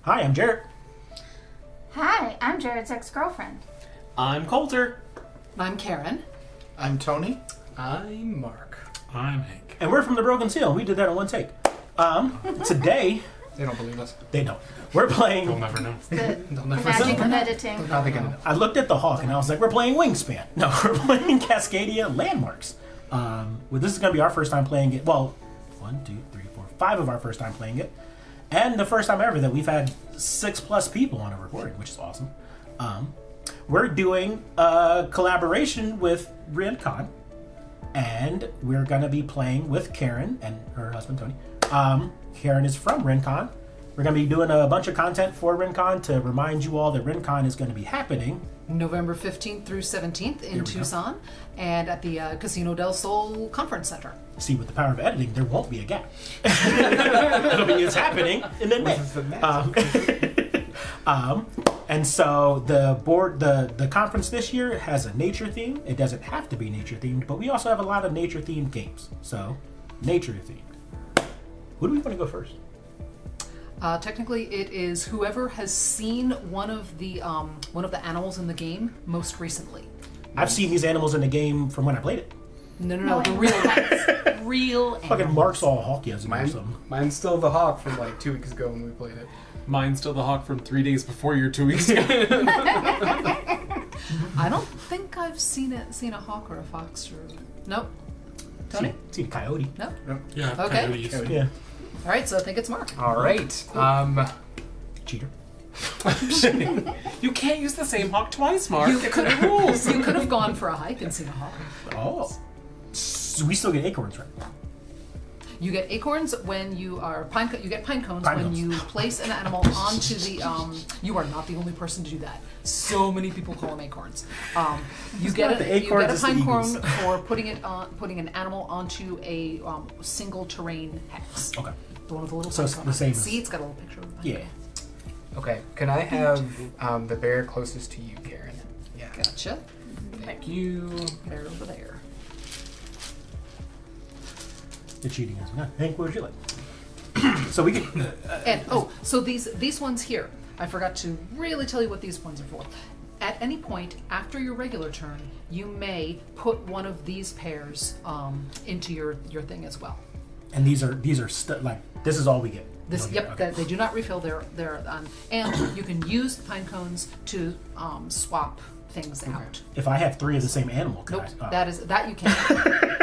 Hi, I'm Jared. Hi, I'm Jared's ex-girlfriend. I'm Coulter. I'm Karen. I'm Tony. I'm Mark. I'm Hank. And we're from The Broken Seal. We did that in one take. Today... They don't believe us. They don't. We're playing... They'll never know. The They'll never magic know. of editing. How are they gonna know? I looked at the Hawk and I was like, we're playing Wingspan. No, we're playing Cascadia Landmarks. Well, this is going to be our first time playing it. Well, 1, 2, 3, 4, 5 of our first time playing it. And the first time ever that we've had 6+ people on a recording, which is awesome. We're doing a collaboration with RinCon. And we're going to be playing with Karen and her husband, Tony. Karen is from RinCon. We're going to be doing a bunch of content for RinCon to remind you all that RinCon is going to be happening November 15th through 17th in Tucson and at the Casino del Sol Conference Center. See, with the power of editing, there won't be a gap. It'll be it's happening and then May. And so the conference this year has a nature theme. It doesn't have to be nature themed, but we also have a lot of nature themed games. So, nature themed. Who do we want to go first? Technically, it is whoever has seen one of the animals in the game most recently. I've seen these animals in the game from when I played it. No, the real ones. Real Fucking animals. Mark saw a hawk yesterday or something. Mine's still the Hawk from like 2 weeks ago when we played it. Mine's still the Hawk from 3 days before your 2 weeks ago. I don't think I've seen a hawk or a fox or nope. Tony? See a coyote. Nope. Yeah, Okay. coyotes. Yeah. All right, so I think it's Mark. All right. Cheater. You can't use the same hawk twice, Mark. You could have gone for a hike and seen a hawk. Oh. So we still get acorns, right? You get acorns when you are you get pine cones Pine when cones. you place an animal onto the. You are not the only person to do that. So many people call them acorns. You get not the acorns, a it's the pine eagles. cone for putting an animal onto a single terrain hex. Okay. The one with a little. So it's pine the cone. same as- See, it's got a little picture of a pine Yeah. cone. Okay. Can I have the bear closest to you, Karen? Yeah. Gotcha. Thank you. Bear over there. The cheating is not. Hank, what would you like? So we can. And so these ones here, I forgot to really tell you what these ones are for. At any point after your regular turn, you may put one of these pairs into your thing as well. And these are like this is all we get. This We don't get- okay. they do not refill their and you can use the pine cones to swap things out. If I have 3 of the same animal, could Nope, I? that you can't.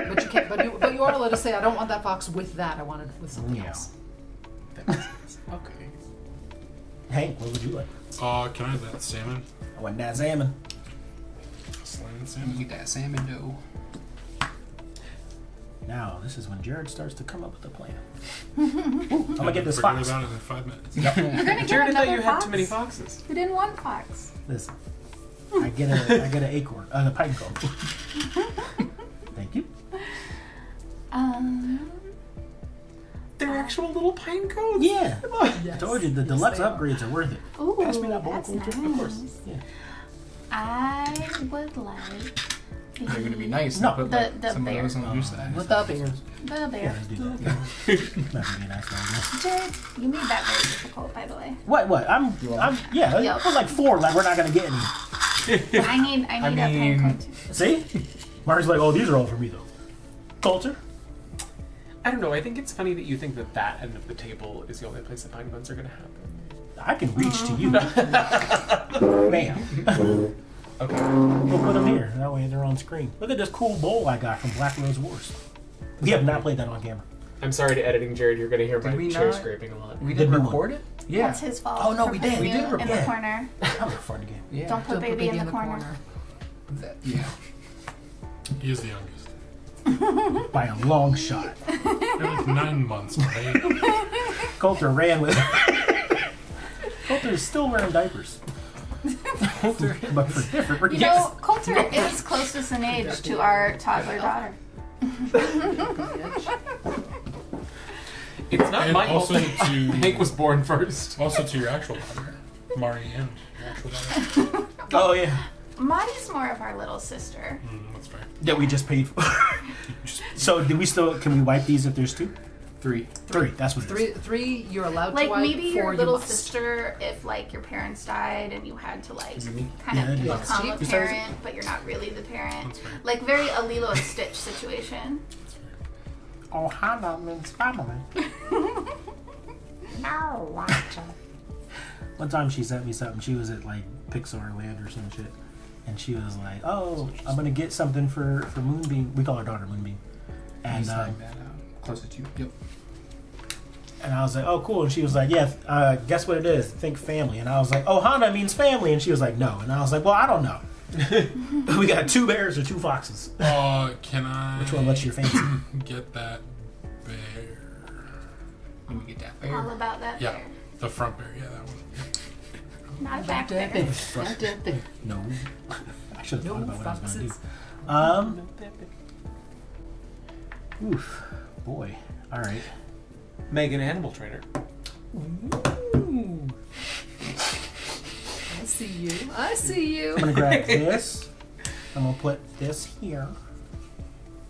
But you can't. But you are allowed to say, I don't want that fox with that. I want it with something Yeah. else. Okay. Hank, what would you like? Can I have that salmon? I want that salmon. Slaying salmon. Eat that salmon dough. Now, this is when Jared starts to come up with a plan. I'm gonna get this Forget fox. about it in 5 minutes. You're gonna get Jared, I thought another you had fox? too many foxes. You didn't want fox. Listen, I get an acorn, a pine cone. Thank you. They're actual little pine cones. Yeah, Yes. I told you the Yes, deluxe they are. upgrades are worth it. Ooh, Pass me that bowl, that's Coulter. nice. Of course. Yeah. I would like They're gonna be nice. No. Put The- like, the some bear. of those on your side. With the bears. the Yeah, bear. let's do that. Not gonna be a nice one. Jared, you made that very difficult, by the way. What? I'm yeah. Yep. Put like 4. Like we're not gonna get any. I need a pine mean- cone too. See? Mark's like, oh, these are all for me though. Coulter? I don't know. I think it's funny that you think that end of the table is the only place that pine cones are going to happen. I can reach to you. Bam. Okay. We'll put them here. That way they're on screen. Look at this cool bowl I got from Black Rose Wars. We have not played that on camera. I'm sorry to editing, Jared. You're going to hear my we chair not? scraping a lot. We The didn't new one. record it? Yeah. That's his fault. Oh, no, for we did. putting We did you in record the it. corner. That was a fun game. Yeah. Don't put Don't baby in the corner. Yeah. He is the youngest. By a long shot. They're like 9 months, right? Coulter ran with Coulter is still wearing diapers. But for different reasons. You know, Coulter is closest in age to our toddler daughter. It's not And my also fault. to Hank was born first. also to your actual daughter, Mari, and your actual daughter. Oh yeah. Marty's more of our little sister. That's fair. That we just paid for. So can we wipe these if there's 2? 3. That's what it is. Three. You're allowed Like to wipe. maybe 4 your you little must. sister, if like your parents died and you had to like Is it me? kind Yeah, of it is. become a Cheap. parent, but you're not really the parent. That's fair. Like very a Lilo and Stitch situation. Oh, Hana means family. One time she sent me something. She was at like Pixar Land or some shit, and she was like, "Oh, I'm gonna get something for Moonbeam." We call her daughter Moonbeam, and Slide that closer to you. Yep. and I was like, "Oh, cool." And she was like, "Yeah, guess what it is? Think family." And I was like, "Oh, Hana means family," and she was like, "No." And I was like, "Well, I don't know. We got 2 bears or 2 foxes. Can I? Which one lets your fancy?" Get that bear? Let me get that All bear. about that Yeah, bear. the front bear. Yeah, that one. Not a back bear. No. I should have No thought about what I was foxes. gonna do. Oof, boy. All right. Megan, animal trainer. I see you. I see you. I'm gonna grab this. I'm gonna put this here.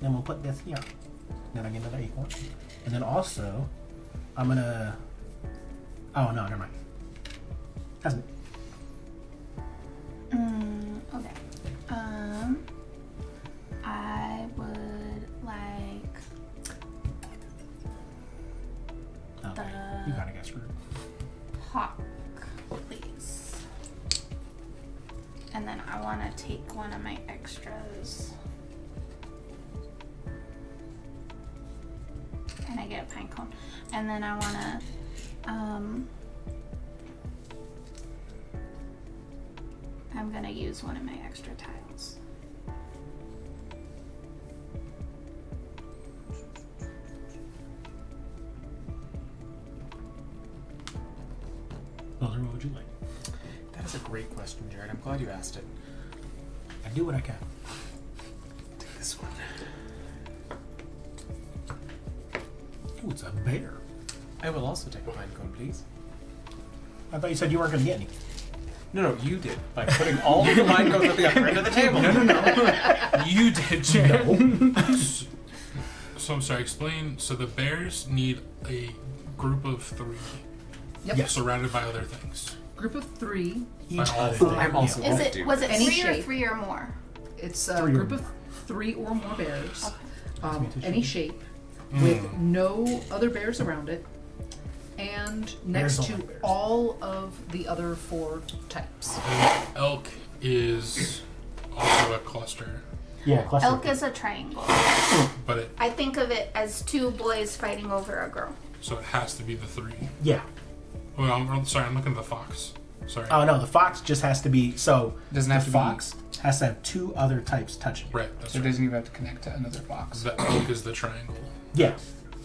Then we'll put this here. Then I get another acorn. And then also, I'm gonna. Oh no, never mind. That's me. Okay. I would like Okay. You kinda got screwed. hawk, please. And then I want to take one of my extras. And I get a pine cone. And then I want to, I'm going to use one of my extra tiles. Builder, what would you like? That is a great question, Jared. I'm glad you asked it. I do what I can. Take this one. Ooh, it's a bear. I will also take a pine cone, please. I thought you said you weren't gonna get any. No, you did by putting all of the pine cones at the upper end of the table. No. You did, Jared. So I'm sorry. Explain. So the bears need a group of 3, Yep. surrounded by other things. Group of 3. Each By all other four. thing. I'm also Is won't it, do. was it Any 3 or shape. 3 or more? It's a 3 or group more. of 3 or more bears. Okay. Any shape, with no other bears around it, and next Bears to only bears. all of the other 4 types. Elk is also a cluster, Yeah, cluster. Elk is a triangle. but it I think of it as 2 boys fighting over a girl. so it has to be the 3. Yeah. Well, I'm sorry. I'm looking at the fox. Sorry. Oh no, the fox just has to be so. Doesn't the have to be- fox has to have 2 other types touching. Right. That's So it right. doesn't even have to connect to another box. The elk is the triangle Yeah.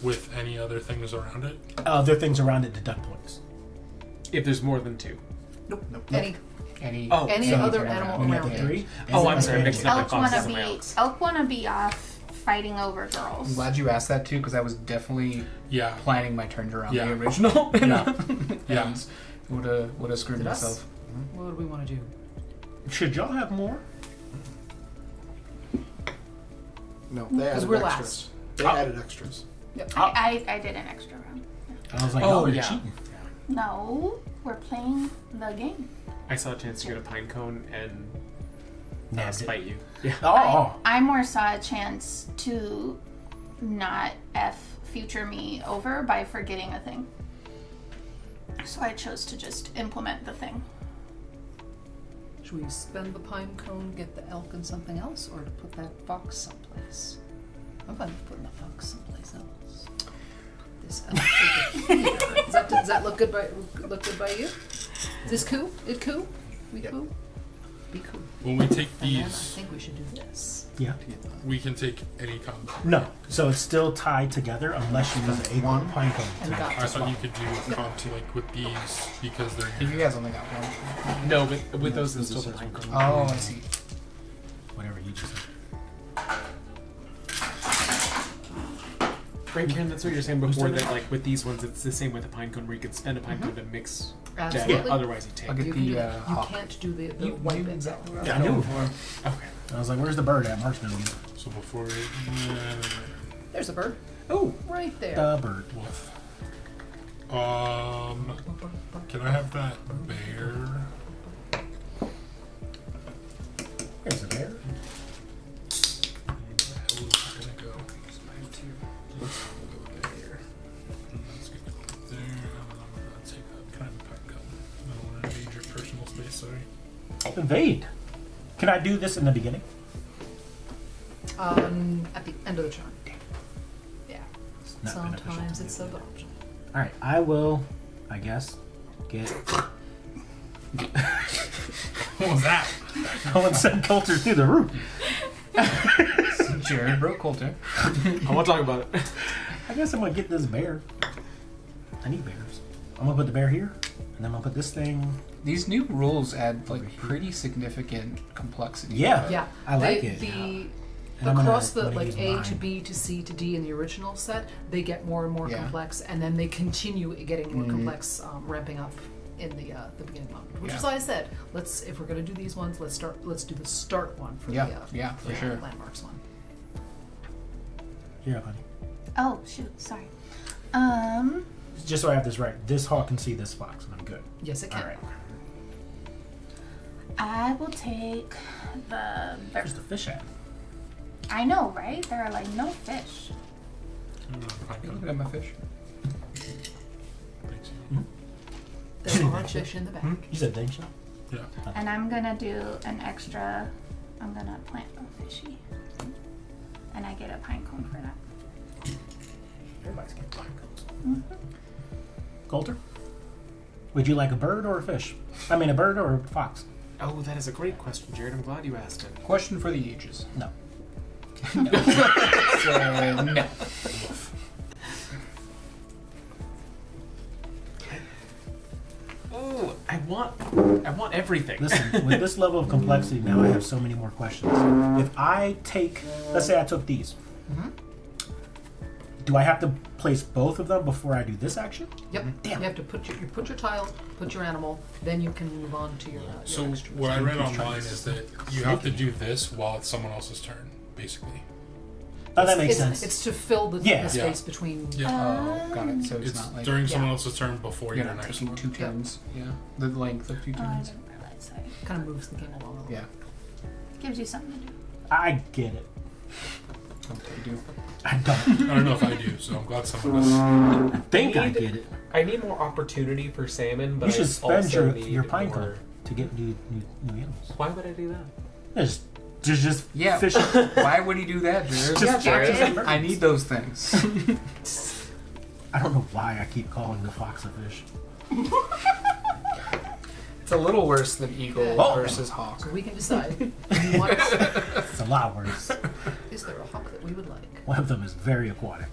with any other things around it. Other things around it deduct points. If there's more than 2. Nope. Nope. Any Any so other you can animal have We any got the around 3. it. Oh, I'm sorry, mixing up. Elk foxes wanna and my be elks. elk wanna be off fighting over girls. I'm glad you asked that too, because I was definitely Yeah. planning my turns around Yeah. the original. Yeah. Yeah. Would have screwed Did us? myself. What do we want to do? Should y'all have more? No, they added we're extras. last. They added extras. I did an extra round. I was like, Oh, oh, you're yeah. cheating. No, we're playing the game. I saw a chance to get a pine cone and No, spite you. Yeah. Oh, I more saw a chance to not F future me over by forgetting a thing. So I chose to just implement the thing. Should we spend the pine cone, get the elk and something else, or to put that fox someplace? I'm fine with putting the fox someplace else. This elk over here. Does that look good by you? Is this cool? It cool? We cool? Be cool. When we take And then I these, think we should do this. yeah. we can take any combo. No, so it's still tied together unless you use an acorn pine cone. And to- got I thought you could do combo like with these because they're You guys only got one. No, but with those, it's still the pine cone. Oh, I see. Whatever you just said. Right, Karen, that's what you were saying before, doing that like with these ones, it's the same with a pine cone where you could spend a pine cone to mix that Absolutely. otherwise you take. I'll get You, can do the that. You hawk. can't do the You white knew bit. exactly what Yeah, I I was knew. going for. Okay. I was like, where's the bird at? Mark's gonna get it. so before. There's a bird. Oh, Right there. The bird. Wolf. Can I have that bear? There's the bear. Where the hell is it gonna go? We'll go there. Let's get there. I'm gonna take that kind of pack gun. I don't want to invade your personal space, sorry. Invade. Can I do this in the beginning? At the end of the turn. Yeah. Not beneficial Sometimes to it's do. suboptimal. All right, I will, I guess, get. What was that? No one sent Coulter through the roof. Jared broke Coulter. I want to talk about it. I guess I'm gonna get this bear. I need bears. I'm gonna put the bear here, and then I'm gonna put this thing. These new rules add like pretty significant complexity. Yeah, Yeah. I like They- it. And I'm gonna- Across the I'm gonna like use A mine. to B to C to D in the original set, they get more and more Yeah. complex, and then they continue getting more complex, ramping up in the beginning one. Which Yeah. is why I said, if we're gonna do these ones, let's do the start one for Yeah, the yeah, for sure. landmarks one. Here, honey. Oh shoot, sorry. Just so I have this right, this hawk can see this fox, and I'm good. Yes, it can. All right. I will take the. Where's the fish at? I know, right? There are like no fish. Look at my fish. Thanks. There are fish in the back. You said thank you. Yeah. And I'm gonna do an extra. I'm gonna plant a fishy, and I get a pine cone for that. Everybody's getting pine cones. Coulter, would you like a bird or a fish? I mean, a bird or a fox? Oh, that is a great question, Jared. I'm glad you asked it. Question for the ages. No. So, no. Oh, I want everything. Listen, with this level of complexity now, I have so many more questions. If I take, let's say I took these, do I have to place both of them before I do this action? Yep. Damn. You have to put your tile, put your animal, then you can move on to your. So your extras. what I read online is that you have to do this while it's someone else's turn, basically. Oh, that makes it's, sense. It's to fill the, Yeah. the space between. Oh, got it. So it's, It's not like during someone Yeah. else's turn before you're your not next taking one. two turns. Yeah. The length of two Oh, I turns. didn't realize that. Kind of moves the game along a little. Yeah. Gives you something to do. I get it. Okay, do. I don't. I don't know if I do, so I'm glad someone does. I think I get it. I need more opportunity for salmon, but You should I spend also your need pine more... cone to get new animals. Why would I do that? Just Yeah. fish. Why would he do that, Jared? Just Jared. Jared. I need those things. I don't know why I keep calling the fox a fish. It's a little worse than eagle Oh. versus hawk. So we can decide. What, It's a lot worse. is there a hawk that we would like? One of them is very aquatic.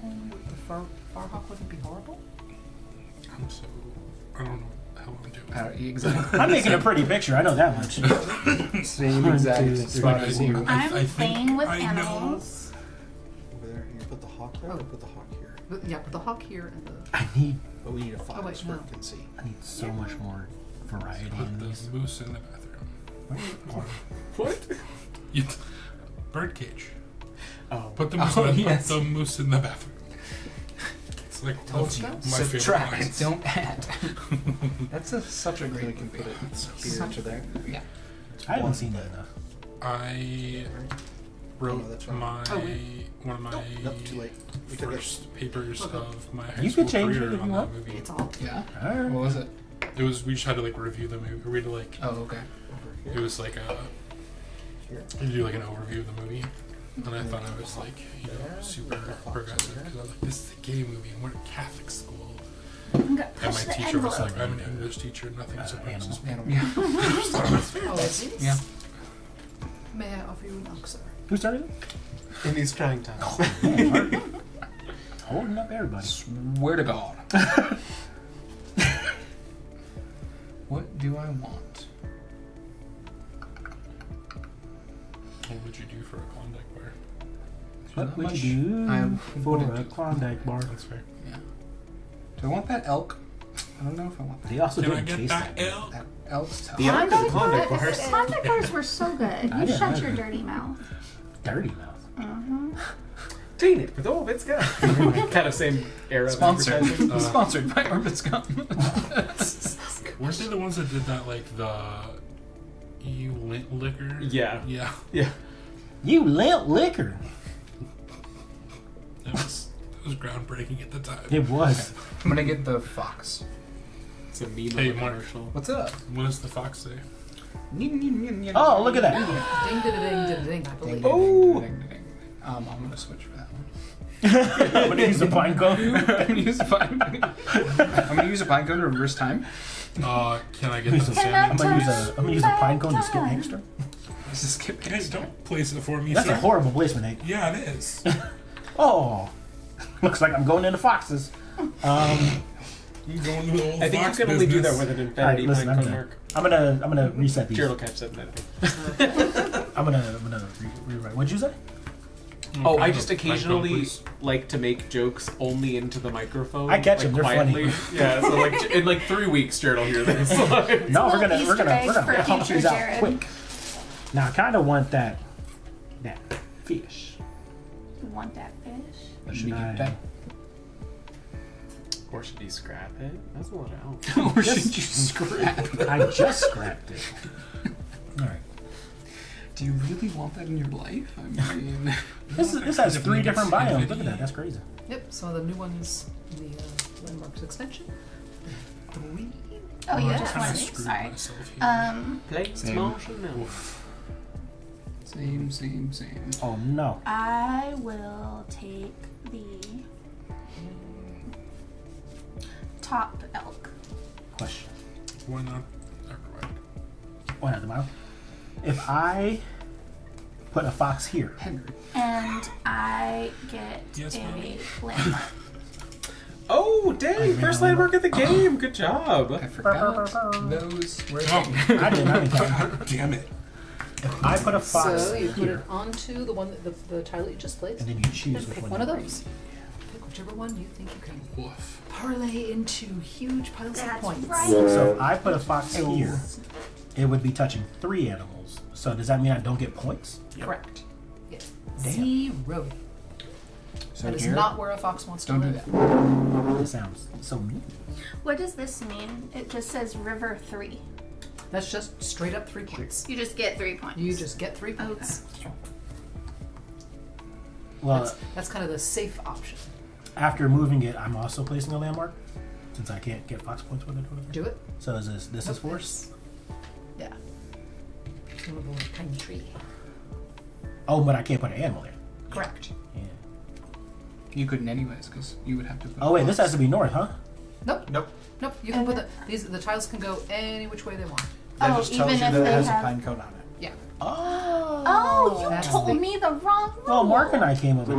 The far hawk wouldn't be horrible. I don't know how I'm doing. Exactly. I'm making a pretty picture. I know that much. Same One, exact two, spot three, as four. you. I'm I think playing with I know. animals. Over there, you put the hawk there, or put the hawk here. But, yeah, put the hawk here and the. I need But we need a fox wait, for no. can see. I need so much more variety Put in the these. moose in the bathroom. What? You birdcage. Oh. Put the moose, Oh, in, the, yes. put the moose in the bathroom. It's like Told you. my favorite Subtract, lines. don't add. That's such a We great can put computer. it here to there. Yeah. I haven't seen that enough. I wrote Oh, that's right. my Oh, wait. one of my Nope, too late. We took it. first papers of my high You school could change career it if on you that want. movie. It's all. Yeah. Alright. What was it? It was we just had to like review the movie. We had to like Oh, okay. Over it here. was like a Here. you do like an overview of the movie, and I thought I was like super progressive because I was like, this is a gay movie and we're at Catholic school. I'm gonna And my push the teacher was envelope. like, I'm an English teacher, nothing surprises me. Animal. Yeah. Oh, it is? Yeah. May I offer you an ox, sir? Who started it? In these trying times. Holding up everybody. Swear to God. What do I want? What would you do for a Klondike bar? What Not would much. you do I for wouldn't a do Klondike bar? That's fair. Yeah. Do I want that elk? I don't know if I want that. They also Can I didn't get chase that that. L? That elf's tough. The Ark of the Conduct Conduct cars- Course. Conduct cars were so good. I You didn't shut know your that. dirty mouth. Dirty mouth. Dang it, but oh, it's good. Kind of same era. of Sponsored. advertising. Sponsored by Orbit's Gum. Weren't they the ones that did that, like, the lint liquor? Yeah. Yeah. Yeah. You limp liquor. That was groundbreaking at the time. It was. I'm gonna get the fox. It's a meme Hey, of a Mark. commercial. What's up? What does the fox say? Oh, look at that. Ding, ding, ding, ding, ding, I believe. Oh! I'm gonna switch for that one. I'm gonna use a pine cone. I'm gonna use a pine. I'm gonna use a pine cone to reverse time. Can I get the I'm salmon? gonna use a pine cone to skip extra. Let's just skip Guys, don't place it for me, That's sir. a horrible placement, Hank. Yeah, it is. Oh, looks like I'm going into foxes. You going to the old I think you fox can only do that business. with an All right, infinity listen. pine cone mark. I'm gonna reset these. Jared will catch that in editing. I'm gonna rewrite. What'd you say? Oh, I Pine just cone, occasionally please. like to make jokes only into the microphone. I catch like, them, they're quietly. funny. Yeah, so like in like 3 weeks, Jared will hear this. No, we're little Easter gonna egg for pump future these out Jared. quick. Now I kind of want that fish. You want that fish? That should be Nice. good. Or should he scrap it? That's a lot out. Or should you scrap? I just scrapped it. All right. Do you really want that in your life? I mean, This has 3 different biomes. Look at that. That's crazy. Yep, some of the new ones in the Landmarks extension. 3. Oh, you Just just kinda want me? screwed Sorry. myself here. Play Same. small Chanel. same. Oh no. I will take the top elk. Question. Why not? Never mind. Why not the mile? If I put a fox here, Henry. And I get Yes, a mommy. landmark. Oh, dang! First landmark of the game. Good job. I forgot those were Oh, I didn't count. God damn it. If I put a fox So you put here, it onto the one, the tile that you just placed. and then you choose Then which pick one. one of you those. Pick whichever one you think you can Woof. parlay into huge piles of That's points. right. So if I put a fox here, it would be touching 3 animals. So does that mean I don't get points? Correct. Yeah. Damn. 0. So That is here, not where a fox wants to don't do live. that. That sounds so mean. What does this mean? It just says river 3. That's just straight up 3 points. You just get 3 points. You just get 3 points. Well, That's kind of the safe option. after moving it, I'm also placing a landmark since I can't get fox points with it. or whatever. Do it. So is this is force? Yeah. One of the kind of tree. Oh, but I can't put an animal there. Correct. Yeah. You couldn't anyways, because you would have to. Put Oh wait, this has to be north, huh? Nope. Nope. Nope. You can put the tiles can go any which way they want. That Oh, just tells even you if that it they has have- a pine cone on it. Yeah. Oh, you That's told the- me the wrong rule. Well, Mark and I came up with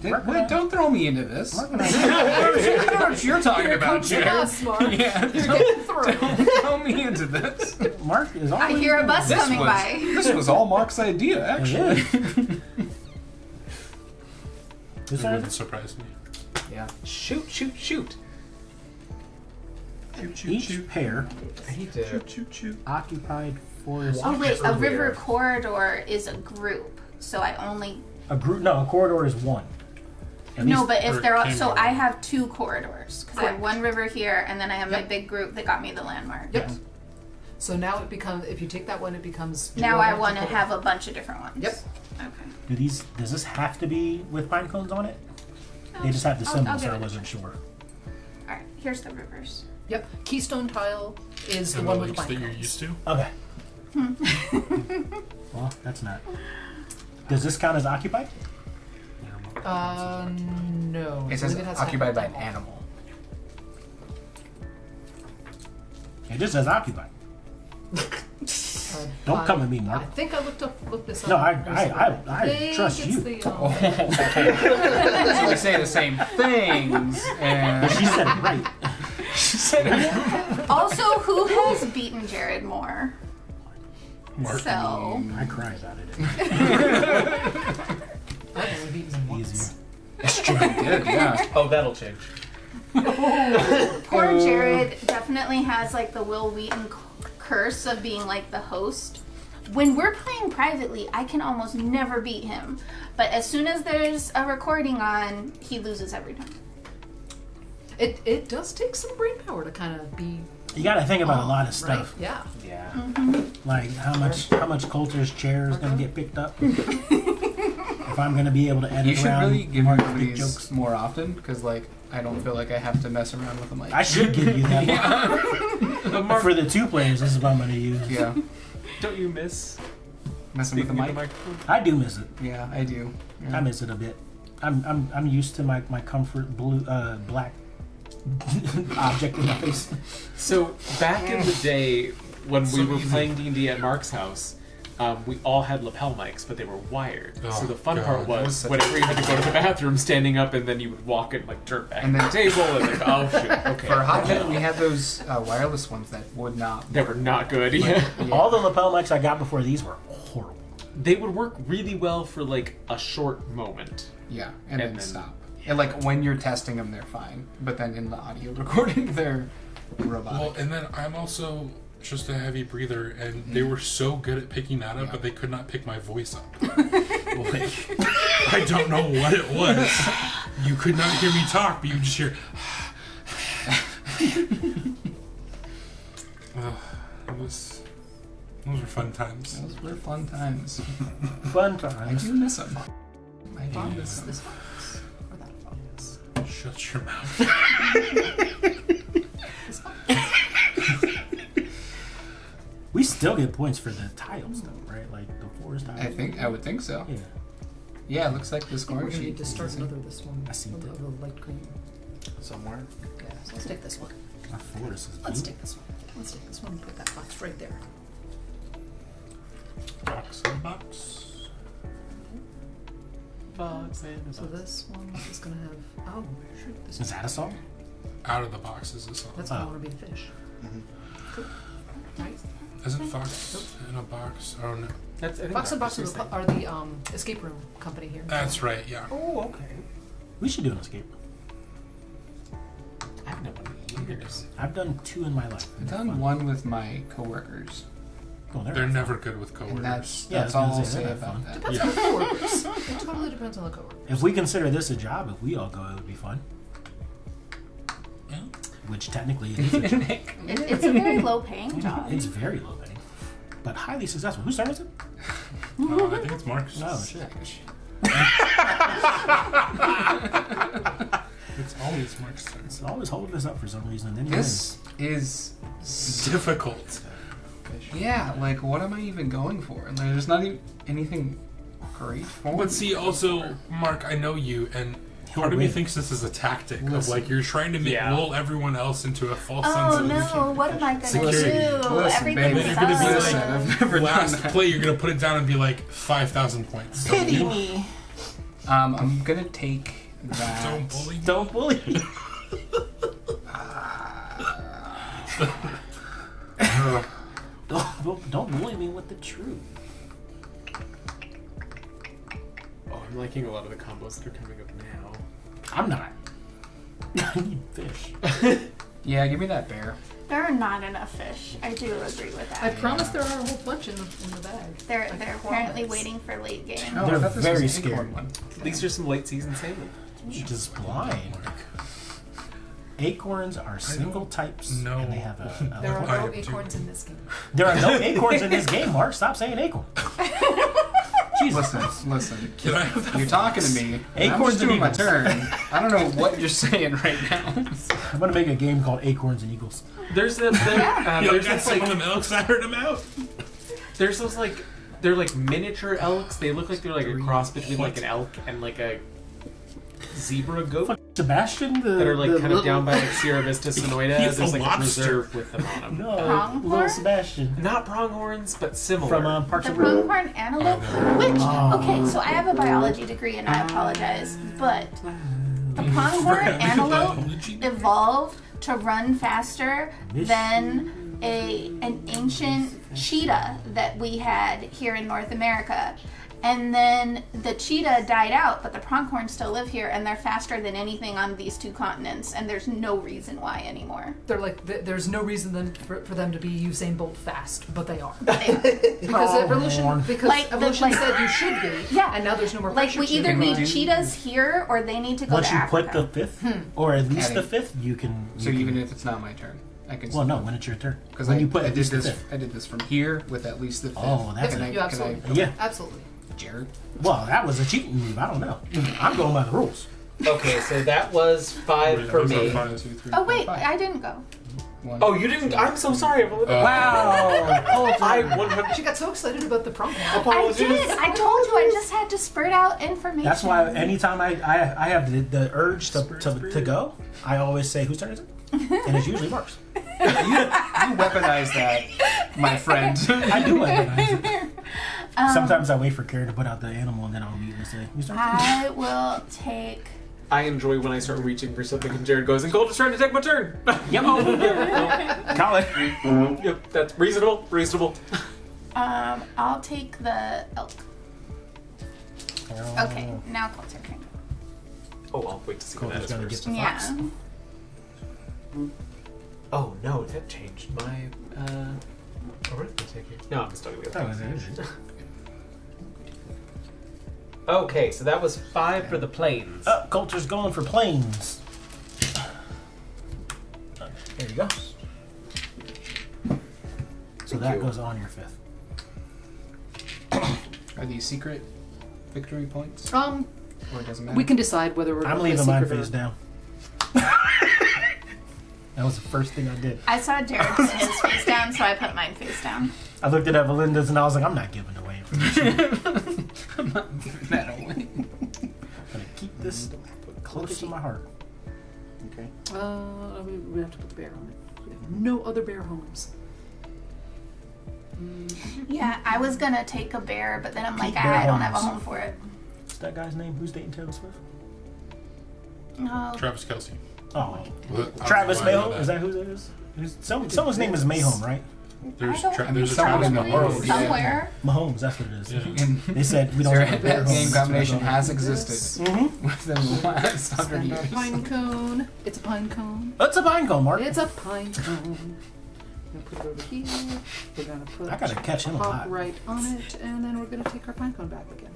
that. Wait, don't throw me into this. Mark and I. I don't know what you're talking about, Jared. Mark. Yeah, You're getting through. don't throw me into this. Mark is I always. hear a bus This coming was, by. this was all Mark's idea, It actually. is. It wouldn't surprise me. Yeah. Shoot. Each pair I hate to. occupied forest. Oh wait, a over river here. corridor is a group, so I only A group? No, a corridor is one. At no. least- But if or they're all, came so over. I have 2 corridors because I have Correct. 1 river here, and then I have my Yep. big group that got me the landmark. Yep. So now it becomes, if you take that one, it becomes. Now I want to multiple. have a bunch of different ones. Yep. Okay. Does this have to be with pine cones on it? They just have the I'll symbol, so give I it a wasn't sure. All right. Here's the rivers. Yep. Keystone tile is the And one the with the lakes that pine you're cones. used to. Okay. Well, that's not. Does this count as occupied? No. I It says believe has occupied by an animal. animal. It just says occupied. Don't I- come at me, I Mark. think I looked this up. No, I think trust it's you. The, So we say the same things, and She said it right. Also, who has beaten Jared more? Mark. So I cried out of it. I've only beaten him once. Easier. it's pretty good, yeah. Oh, that'll change. Poor Jared definitely has like the Will Wheaton curse of being like the host. When we're playing privately, I can almost never beat him. But as soon as there's a recording on, he loses every time. It does take some brain power to kind of be. You got to think about a lot of stuff. Right? Yeah. Yeah. Like how much Coulter's chair is going to get picked up. If I'm going to be able to edit You should around really give me Mark's one of big these jokes. more often, because like I don't feel like I have to mess around with them. Like I should give you that one. For the 2 players, this is what I'm going to use. yeah, Don't you miss messing with the speaking mic. into the microphone? I do miss it. Yeah, I do. Yeah. I miss it a bit. I'm used to my comfort blue black object in my face. So back in the day when So we were easy. playing D&D at Mark's house, we all had lapel mics, but they were wired. Oh, so the fun God. part That was was such whenever you had to go to the bathroom, standing up, and then you would walk and like turn back And to the then- table, and like, oh shit, okay. For a hot minute, we had those wireless ones that would not. They were not good. Like, Yeah. yeah. All the lapel mics I got before these were horrible. They would work really well for like a short moment. Yeah, and then then- stop. And like when you're testing them, they're fine, but then in the audio recording, they're robotic. Well, and then I'm also just a heavy breather, and they were so good at picking that up, Yeah. but they could not pick my voice up. Like, I don't know what it was. You could not hear me talk, but you just hear. Those were fun times. Those were fun times. Fun I times. do miss them. I do Yeah. miss them. This box or that box. Shut your mouth. This box. We still get points for the tiles, though, right? Like the forest tiles. I would think so. Yeah. Yeah, it looks like the We're scoring gonna need sheet. to is start the same. another this one. I see Of that. the light green. Somewhere. Yeah, so let's take this one. My forest is Let's blue. take this one. Let's take this one and put that box right there. Box in a box. So this one is gonna have. Oh, shoot! This Is that a song? Out of the box is a song. That's gonna want to be the fish. Cool. Right. Isn't Fox in a box? Oh no. That's, I think Fox and that's Box what are the escape room company here. That's right, yeah. Oh, okay. We should do an escape. I've never done it years. I've done 2 in my life. I've done one with my coworkers, Oh, They're never good with coworkers. and that's Yeah, I was all gonna I'll say, say they're not about fun. that. Depends on the coworkers. It totally depends on the coworker. If we consider this a job, if we all go, it would be fun. Yeah. Which technically it is a job. It's a very low paying job. It's very low paying, but highly successful. Whose turn is it? I think it's Mark's. Oh shit! It's always Mark's turn. It's always holding us up for some reason. And then he This is Difficult. yeah. Like, what am I even going for? Like, there's not even anything great for. But see, also, Mark, I know you, and part of me thinks this is a tactic of Listen. like you're trying to lull everyone else into a false sense Oh of no, what am I gonna security. do? Listen, Everything baby, you're gonna be sucks. like- I've never done last that. play. You're gonna put it down and be like 5,000 points. Pity me. I'm gonna take that. Don't bully. me. Don't bully me. Don't bully me with the truth. Oh, I'm liking a lot of the combos that are coming up now. I'm not. I need fish. Yeah, give me that bear. There are not enough fish. I do agree with I that. promise there are a whole bunch in the bag. They're Like apparently quads. waiting for late game. Oh, They're I thought this very was an acorn scared. one. These are some late season salmon. Just blind. Acorns are single types, know. and they have a There are I no am too. acorns in this game. There are no acorns in this game, Mark. Stop saying acorn. Jesus. Listen. Can I have that? You're talking to me. and I'm Acorns just and doing my eagles. turn. I don't know what you're saying right now. I'm gonna make a game called Acorns and Eagles. There's the You there's got this, some like, of them elks. I heard them out. there's those like they're like miniature elks. They look like they're like a cross between like an elk and like a zebra goat Sebastian, that are like kind of down by like Sierra Vista Sonoida. He's There's a like a lobster. preserve with them on them. No, Pronghorn? little Sebastian Not pronghorns, but similar. from Parks The and Rec. pronghorn antelope, which, okay, so I have a biology degree and I apologize, but the pronghorn antelope evolved to run faster than an ancient cheetah that we had here in North America. And then the cheetah died out, but the pronghorns still live here, and they're faster than anything on these 2 continents, and there's no reason why anymore. They're like, there's no reason then for them to be Usain Bolt fast, but they are. They- Because evolution Like- said you should be, Yeah. and now there's no more like, pressure we to. either Can we need do- cheetahs here, or they need to go Once to you Africa. put the 5th, or at least Adding. the 5th, you can. So you even can, if it's not my turn, I can. well, no, when it's your turn. because when I, you put I at did least the this. 5th. I did this from here with at least the 5th. Oh, that's Can a, I- You absolutely. can yeah. Absolutely. Jared. Well, that was a cheating move. I don't know. I'm going by the rules. Okay, so that was 5 for Those are me. 5, 2, 3, Oh, 4, wait, 5. I didn't go. One. Oh, you didn't? I'm so sorry. Wow. I 100 She got so excited about the pronghorn. apologies. I did. I told you. I just had to spurt out information. That's why anytime I have the urge to go, I always say, whose turn is it? And it usually works. You weaponize that, my friend. I do recognize it. Sometimes I wait for Kara to put out the animal and then I'll immediately say, whose turn is it? I will take. I enjoy when I start reaching for something and Jared goes, and Cold is trying to take my turn. Yep. Colin. Yep, that's reasonable. Reasonable. I'll take the elk. Okay, now Colt's turn. Oh, I'll wait to see what Cold that is is going to first. get the fox. Yeah. Oh no, that changed my arithmetic. No, I'm still gonna go. Okay, so that was 5 for the planes. Coulter's going for planes. There you go. So that you. goes on your 5th. Are these secret victory points? Or it doesn't matter? we can decide whether we're I'm going to leaving mine secret or- face down. That was the first thing I did. I saw Jared put his face down, so I put mine face down. I looked at Evalinda's and I was like, I'm not giving away information. I'm not giving that away. I'm gonna keep this close to my heart. Okay. We have to put the bear on it. We have no other bear homes. Yeah, I was gonna take a bear, but then I'm like, Keep bear I don't have a homes. home for it. What's that guy's name? Who's dating Taylor Swift? No. Travis Kelce. Oh, Well, I Travis don't know why I know Mayholm? Is that who that is? Someone's name is Mayholm, right? There's I don't- there's a Someone Travis in the Mayholm. world. Yeah. Somewhere. Mahomes, that's what it is. Yeah. And They said we don't Sarah, have a bear that home. game combination has existed Mm-hmm. within the last 100 Stand years. up pine cone. It's a pine cone. It's a pine cone, Mark. It's a pine cone. We're gonna put it over here. We're gonna put I gotta catch him a top lot. right on it, and then we're gonna take our pine cone back again.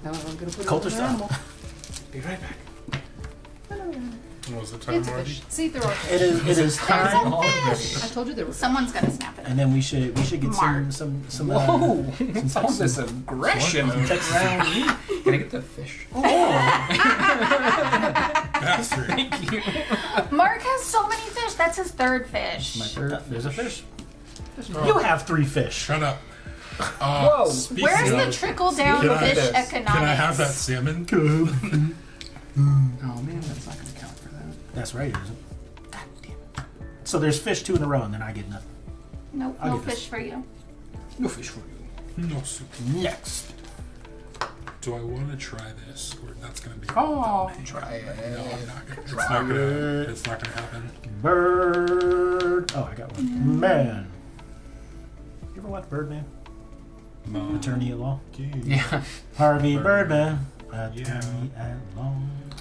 Now I'm gonna put it Coulter on an style. animal. Be right back. What was the time It's a already? fish. See, there are It fish. is time. I told you there were. Someone's gonna snap it. And then we should get Mark. some Whoa! What's all this aggression Texas. around me? Can I get the fish? Bastard. Thank you. Mark has so many fish. That's his 3rd fish. My third There's a fish. fish. You have 3 fish. Shut up. Whoa! Speaking Where's of, the trickle down Can I- fish this? economics? Can I have that salmon? Oh man, that's not gonna count for that. That's right, it isn't. God damn it. So there's fish 2 in a row, and then I get nothing. Nope, I'll no get this. fish for you. No fish for you. No soup. Next. Do I want to try this, or that's gonna be? Oh, try it. No, I'm not gonna. It's not gonna. It's not gonna happen. Bird. Oh, I got one. Man. You ever watch Birdman? No. Attorney at Law. Yeah. Harvey Birdman. Birdman. Yeah. Attorney at Law.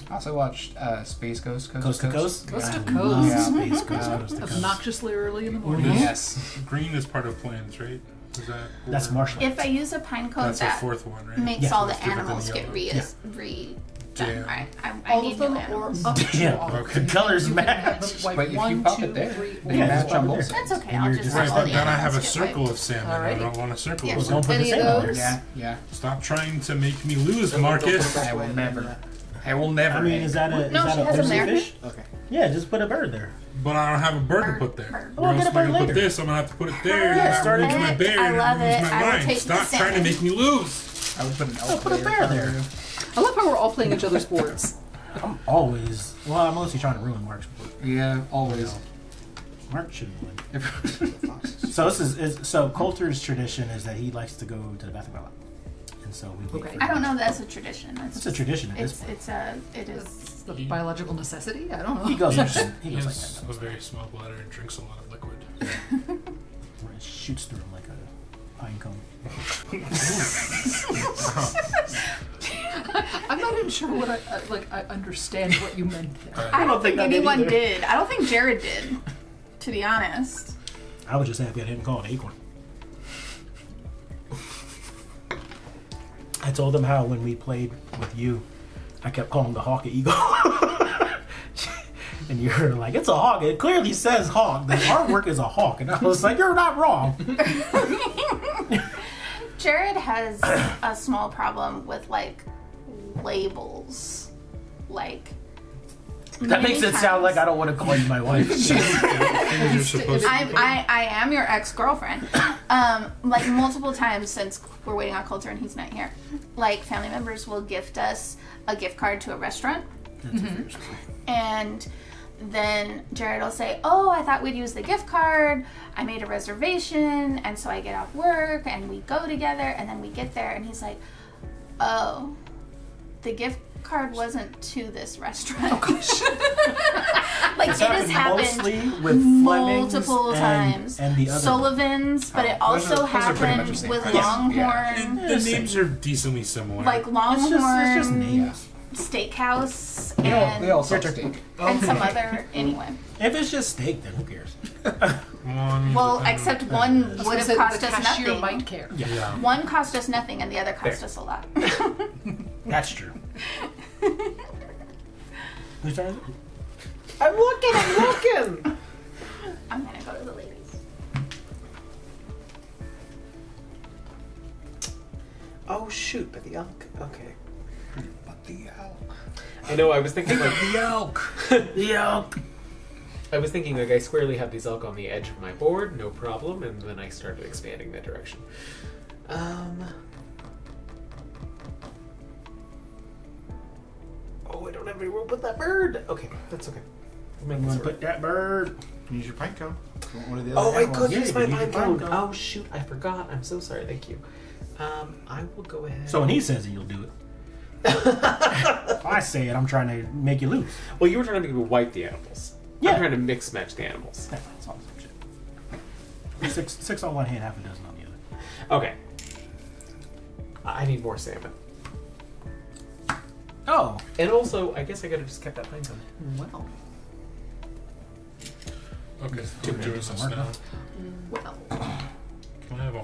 I also watched Space Ghost. Coast to Coast? Coast to I Coast. love Yeah. Space Coast, Yeah. Coast to Coast. Obnoxiously early in the morning. Yes. Green is part of planes, right? Is that? That's or- marshmallow. If I use a pine cone, That's the that 4th one, right? makes Yeah. all the It's different than animals the get yellow. redone. Damn. I All need of new them or animals. up to Damn. all of Okay. them. Colors You can have match. them, like But if you 1, pop 2, it there, 3, they Yeah, match it's on over both there. sides. That's okay. And I'll you're just just- Right, have all but the then I have a animals get circle wiped. of salmon. I Alrighty. don't want a circle Yeah. of Don't put the Any of salmon there. those? Yeah. Stop trying to make me lose, Marcus. I will never. I will never. I mean, is that a, No, is she that has a them there. fish? Okay. Yeah, just put a bird there. But I don't have a bird to Bird, put there. bird. Well, Where else get a am I bird gonna put later. this? I'm gonna have to put it there. Yeah, and start that ruins my it. bear. I and love ruins it. my I will mind. take Stop the trying to salmon. make me lose. I would put an Oh, elk put a there bear if I there. were you. I love how we're all playing each other's sports. I'm always. Well, I'm mostly trying to ruin Mark's sport. Yeah, always. Mark should win. So this is so Coulter's tradition is that he likes to go to the bathroom a lot, and so we wait Okay. for I don't him. know. That's a tradition. It's a tradition at this It's point. it is. It's the biological necessity. I don't know. He goes He like has that. He goes like a that. very small bladder and drinks a lot of liquid. shoots through him like a pine cone. I'm not even sure what I understand what you meant there. I don't think I did anyone either. did. I don't think Jared did, to be honest. I was just happy I didn't call it acorn. I told him how when we played with you, I kept calling the hawk an eagle. And you're like, it's a hawk. It clearly says hawk. The artwork is a hawk. And I was like, you're not wrong. Jared has a small problem with like labels. Like That makes it sound like I don't want to call you my wife. Things you're supposed to I am your ex-girlfriend. Like multiple times since we're waiting on Coulter and he's not here. Like family members will gift us a gift card to a restaurant. And then Jared will say, oh, I thought we'd use the gift card. I made a reservation. And so I get off work and we go together and then we get there and he's like, oh, the gift card wasn't to this restaurant. Like it has mostly happened with Fleming's multiple times. and the other Sullivan's, but it those also are pretty much the happened same with price. Longhorn. The names are decently similar. Like Longhorn It's just names. Steakhouse They all sell Check, steak. and some other anyway. If it's just steak, then who cares? One, Well, depending except on- one would have The cost us cashier nothing. might care. Yeah. One cost us nothing, and the other cost Fair. us a lot. That's true. Who's turn is it? I'm looking. I'm gonna go to the ladies. Oh shoot! But the elk. Okay. But the elk. I know. I was thinking like The elk. The elk. I was thinking like I squarely have these elk on the edge of my board, no problem, and then I started expanding that direction. Oh, I don't have anywhere to put that bird. Okay, that's okay. We'll make I'm this gonna work. put that bird. Use your pine cone. You want one of the Oh, other I animals. could Yeah, use you my could use pine your pine cone. cone. Oh shoot, I forgot. I'm so sorry. Thank you. I will go ahead. So when he says it, you'll do it. If I say it, I'm trying to make you lose. Well, you were trying to make me wipe the animals. Yeah. I'm trying to mix match the animals. Yeah, it's all the same shit. Six on one hand, half a dozen on the other. Okay. I need more salmon. Oh, And also, I guess I could have just kept that pine cone. Well, Okay, Two I'm doing minutes this to work now. on. well. Can I have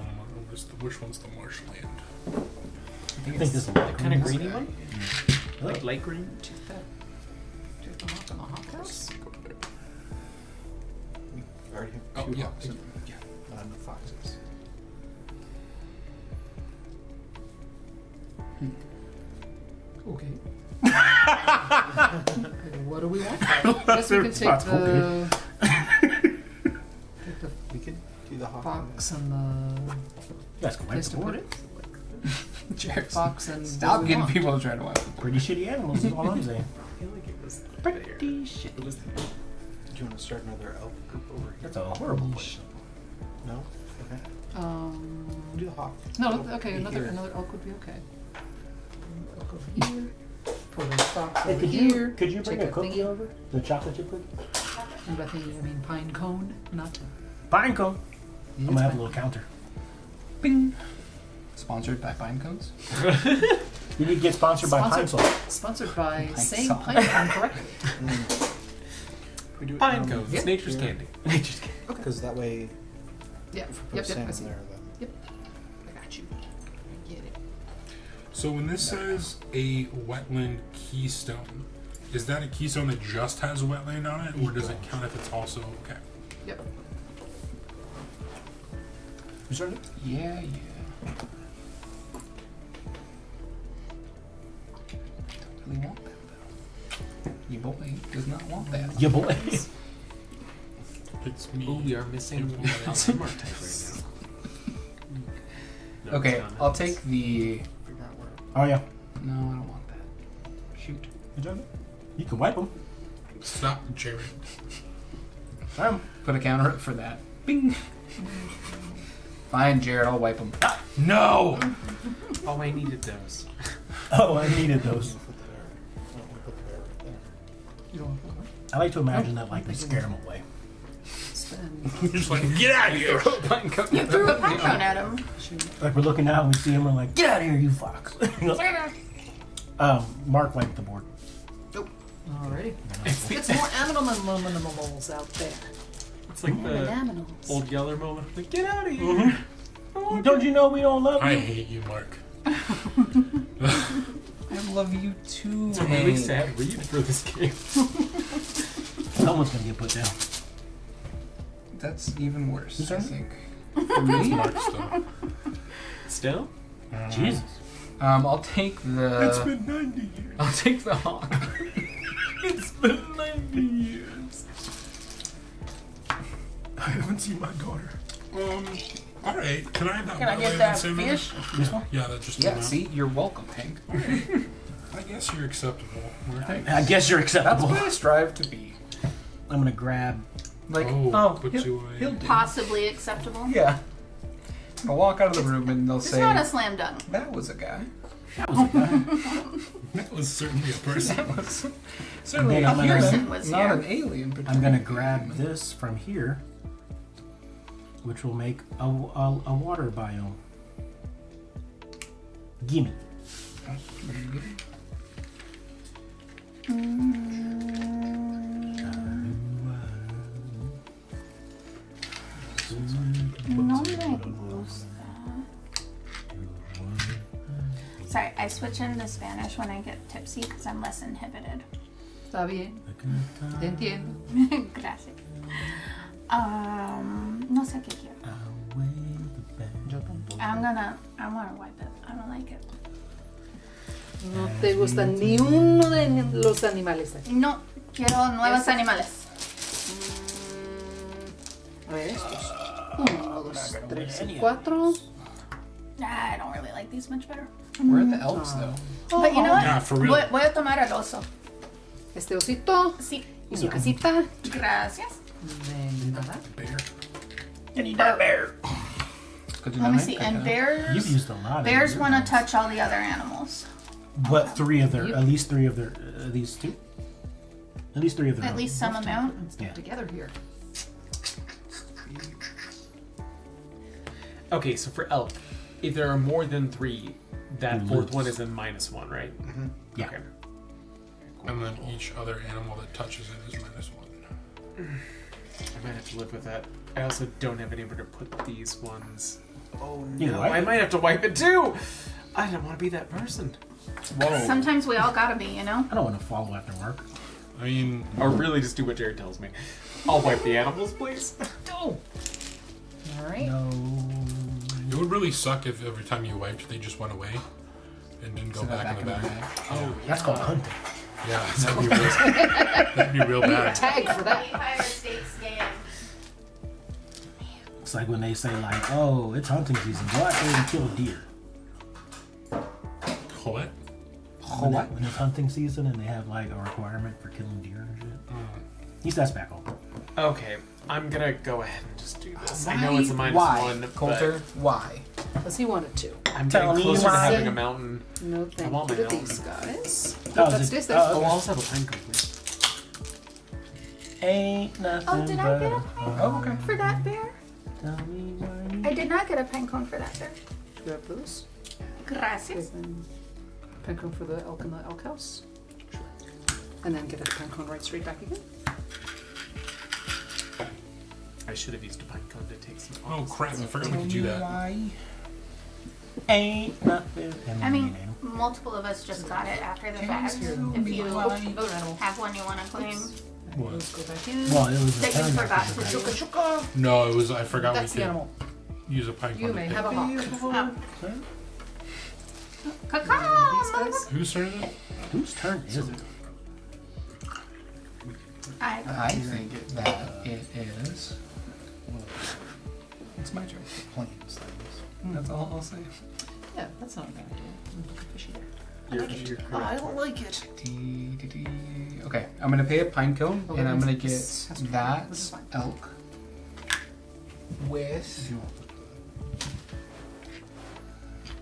which one's the marshland? I think this is The kind of greeny one? Like, Like light green? Take that. Take the hawk on the hawk house. We already have Oh, two yeah. hawks. Not enough foxes. Okay. What do we want? Guess we can take the We could do the hawk. fox and the that's quite place to put board. it. Jared, Fox and stop what do we getting want? people to try to wipe. Pretty shitty animals is all I'm saying. I feel like it was Pretty shit. It was Do you want to start another elk group over here? That's a horrible place. No? Okay. Um. Do the hawk. No, It'll okay. be Another here. elk would be okay. Elk over here. Put a fox Hey, over could here. you bring take a cookie thingy. over? The chocolate chip cookie? And by thingy, I mean pine cone, not Pine cone. I'm gonna have a little counter. bing. Sponsored by Pine Cones. You need to get sponsored by Pine Sponsored. Salt. Sponsored by Pine saying Salt. pine cone correctly. We do it pine cones. Yep. Nature's Here. candy. Because that way, Yeah. if we put Yep. salmon I see. there, then I got you. I get it. So when this says a wetland keystone, is that a keystone that just has wetland on it, or does it count if it's also okay? Yep. You started? Yeah. Don't really want that though. Your boy does not want that. Yeah, boy. It's me. Ooh, we are missing Yeah. a landmark type right now. No, Okay, it's not. I'll take the. figure out where. Oh yeah. No, I don't want that. Shoot. You started? You can wipe them. Stop, Jared. Put a counter up for that. Bing. Fine, Jared. I'll wipe them. No. Oh, I needed those. Oh, I needed those. Put the bear. I don't want to put the bear right there. You don't want to I like to imagine that like we scared them away. You're just like, get out of here! You threw a pinecone at him. Like we're looking out and we see him. We're like, get out of here, you fox! He goes, Mark wiped the board. Alrighty. It's more animals out there. It's like the Animals. old Yeller moment. Like, get out of here. Don't you know we don't love I you? hate you, Mark. I love you too. It's a really sad read for this game. Someone's gonna get put down. That's even worse, Who's I that? think. For me? Mark still. Still? Jesus. I'll take the. It's been 90 years. I'll take the hawk. It's been 90 years. I haven't seen my daughter. Alright, can I have that Can I wetland get that sandwich? fish? This one? Yeah, that just Yeah, came out. see, you're welcome, Hank. I guess you're acceptable. I guess you're That's acceptable. what I strive to be. I'm gonna grab. Like, put he'll, you away. he'll do. Possibly acceptable. Yeah. I'll walk out of the room and they'll It's say, not a slam dunk. that was a guy. That was a guy. That was certainly a person. That was certainly And a then I'm gonna- human, Person was not here. an alien. I'm gonna grab this from here, which will make a water biome. Gimme. No me gusta. Sorry, I switch into Spanish when I get tipsy because I'm less inhibited. Está bien. Te entiendo. Gracias. No sé qué quiero. I wanna wipe it. I don't like it. No te gusta ni uno de los animales aquí. No, quiero nuevos animales. A ver estos. 1, 2, 3, 4. I don't really like these much better. Where are the elves, though? But you know what? Yeah, for real. Voy a tomar el oso. Este osito Sí. y su casita. Gracias. De nada. Bear. I need that bear. Could you Let not me make see. that And up? bears. You've used a lot. Bears of want to ones. touch all the other animals. But three of their, at least three of their, these two. At least three of their. At least some amount. Let's get together here. Okay, so for elk, if there are more than 3, that You fourth lose. one is a -1, right? Yeah. Okay. And then each other animal that touches it is -1. I might have to live with that. I also don't have anywhere to put these ones. Oh You no, wipe I it. might have to wipe it too! I don't want to be that person. Whoa. Sometimes we all gotta be, you know? I don't want to follow after work. I mean, Or really just do what Jared tells me. I'll wipe the animals, please. All right. No. it would really suck if every time you wiped, they just went away and didn't go Send that back in the back back. Oh, that's called hunting. Yeah, that'd be real bad. Tag for that. Empire States game. It's like when they say like, "Oh, it's hunting season. Go out there and kill a deer." What? When it's hunting season and they have like a requirement for killing deer and shit. He steps back home. Okay, I'm gonna go ahead and just do this. I know it's a -1, but Coulter? Why? Because he wanted to. I'm Tell getting me closer to why. having a mountain. No thank want you my to own. these guys. Oh, That's is it- this. oh, Oh, I'll also have a pine cone, please. Ain't nothing Oh, did I but get a a pine Oh, okay. cone for that bear? Tell me why. I did not get a pine cone for that bear. Grab those. Gracias. And then pine cone for the elk in the elk house. And then get a pine cone right straight back again. I should have used a pine cone to take some Oh off. crap! I forgot we could do that. Why? Ain't nothing. I mean, multiple of us just got it after the fact. If you Another animal. have one you want to claim What? Let's go back in. well, it was a that you turn forgot after to the do. fact. Shuka. No, it was. I forgot That's we the could animal. use a pine cone. You to may pick. have a hawk. Oh. These Cacao! guys. Whose turn is it? Whose turn is it? I think that it is. It's my turn. Planes things. That's all I'll say. Yeah, that's not a bad idea. Fishy there. You're correct. I don't like it. Okay, I'm gonna pay a pine cone, Oh, and I'm gonna this get has to be- that this is fine. elk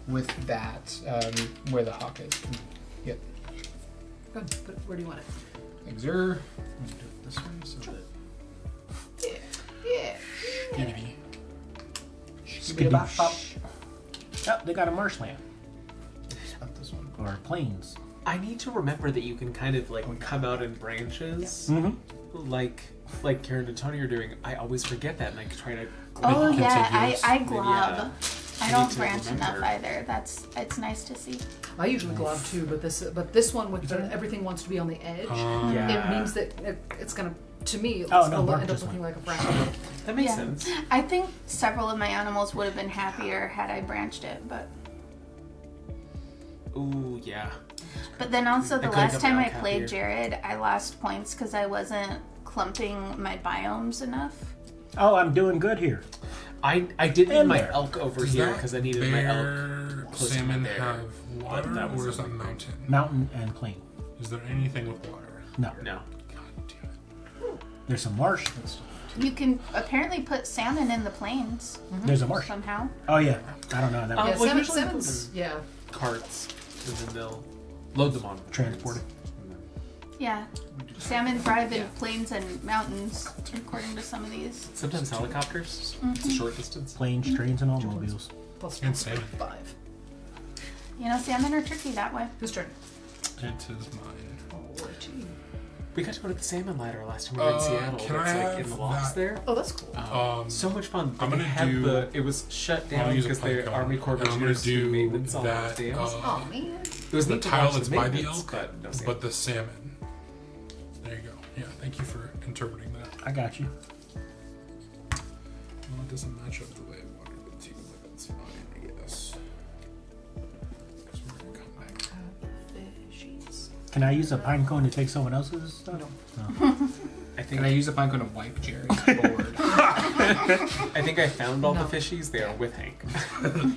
with that where the hawk is. Yep. Good. But where do you want it? Thanks, sir. I'm gonna do it this way so that Yeah. Skibidi. Oh, they got a marshland. About this one. Or plains. I need to remember that you can kind of like come out in branches, Mm-hmm. like Karen and Tony are doing. I always forget that, and I try to. Oh make it yeah, contiguous. I Maybe, glob. I need don't to branch enough remember. either. It's nice to see. I usually glob too, but this one with everything wants to be on the edge. Yeah. It means that it's gonna, to me, it's Oh, no, gonna Mark end up just looking went. like a fractal. That makes Yeah. sense. I think several of my animals would have been happier had I branched it, but Ooh, yeah. then also the could've last got time my I elk played happier. Jared, I lost points because I wasn't clumping my biomes enough. Oh, I'm doing good here. I did need And my there. elk over Does here that because I needed my elk. bear close to my salmon bear. have water, that was or is a that big mountain? Mountain and plain. Is there anything with water? No. No. God damn it. There's some marsh. You can apparently put salmon in the plains There's a marsh. somehow. Oh, yeah. I don't know. That Oh, was Yeah, well, salmon, usually put salmon's, them- yeah. Carts, and then they'll load them on transported. Yeah. Salmon thrive in plains and mountains, according to some of these. Sometimes helicopters. It's a short distance. Planes, trains, and automobiles. Plus And salmon. 5. You know, salmon are tricky that way. Whose turn? It is mine. Alrighty. We got to go to the salmon ladder last time we were in Seattle. can It's I like in the have lofts that? there. Oh, that's cool. So much fun. I'm They gonna had do- It was shut I'll down use a because pipe the gun, Army Corps and I'm gonna Engineers do do maintenance on that. those dams. Oh man. It was The neat to tile watch that's the by the maintenance, elk, but no salmon. but the salmon. There you go. Yeah, thank you for interpreting that. I got you. Well, it doesn't match up the way I wanted it to, but that's fine, I guess. 'Cause we're gonna come back. Fishies. Can I use a pine cone to take someone else's stuff? No. I think Can I use a pine cone to wipe Jerry's board? I think I found all No. the fishies. They are with Hank.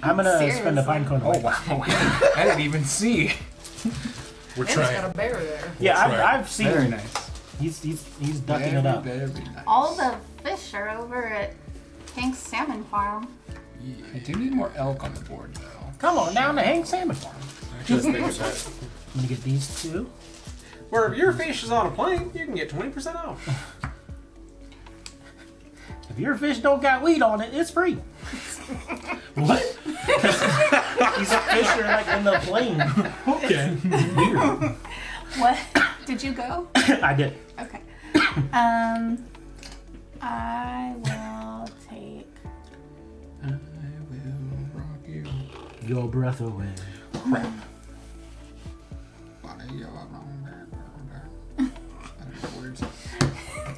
I'm gonna spend a pine cone. Oh wow! I didn't even see. We're And it's trying. got a bear there. Yeah, Right. I've seen Very him. nice. He's ducking it up. Very nice. All the fish are over at Hank's Salmon Farm. I do need more elk on the board though. Come on down to Hank Salmon Farm. Just think of that. I'm gonna get these two. Where if your fish is on a plane, you can get 20% off. If your fish don't got weed on it, it's free. What? He's a fisher like in the plane. Okay. Weird. What? Did you go? I did. Okay. I will take. I will rock you. Your breath away. Crap. Why you alone there? I don't know words.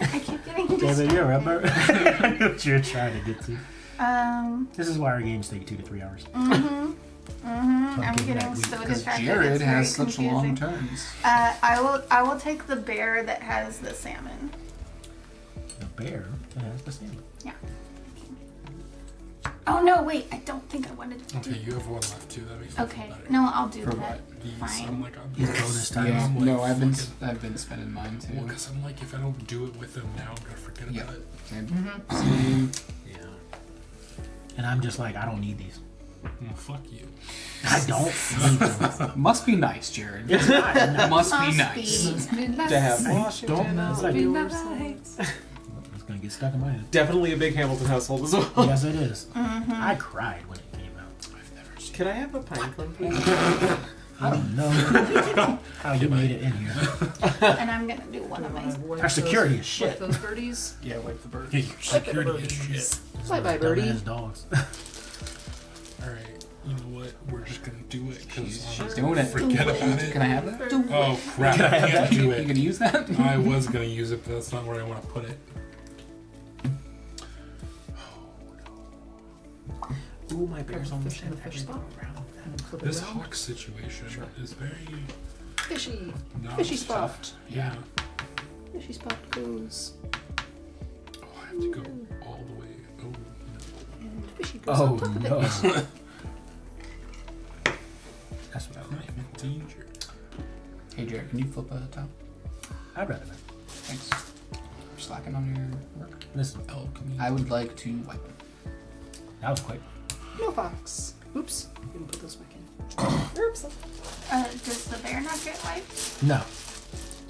I keep getting David, distracted. you remember? I knew what you were trying to get to. Um. This is why our games take 2 to 3 hours. I'm Okay, getting that so Because distracted. Jared it's very has such confusing. long turns. I will take the bear that has the salmon. The bear that has the salmon. Yeah. Oh no! Wait, I don't think I wanted to. Okay, you have one left too. That makes me Okay. feel better. No, I'll do For that. what? These, Fine. I'm like, I'm These bonus times. Yeah, I'm like, no, I've fucking- been spending mine too. Well, because I'm like, if I don't do it with them now, I'm gonna forget Yeah. about it. Same. Yeah. And I'm just like, I don't need these. Well, fuck you. I don't need them. Must be nice, Jared. It's not. Must be Must nice. be. To have Don't Washington know. as Like- your It's gonna get stuck in my head. Definitely a big Hamilton household as well. Yes, it is. I cried when it came out. I've never seen. Can I have a pine cone, please? I don't know how you made it in here. And I'm gonna do one of my. Our security is Wipe shit. those birdies. Yeah, wipe the bird. Yeah, your security is shit. Bye-bye, birdie. Dumbass dogs. All right, you know what? We're just gonna do it because She's doing it. forget about it. Can I have that? Oh crap! I can't do You it. gonna use that? I was gonna use it, but that's not where I want to put it. Ooh, my bear's Fish almost in the in fish everything spot. around that. Flip it This around. hawk situation is very Fishy. not Fishy spot. Yeah. Fishy spot goes. Oh, I have to go all the way. Oh no. And fishy goes Oh on top of no. it. That's what I I'm meant. in danger. Hey, Jared, can you flip a towel? I'd rather not. Thanks. You're slacking on your work. Listen, Elk meat. I would like to wipe them. that was quick. No fox. Oops. Didn't put those back in. Oops. Does the bear not get wiped? No.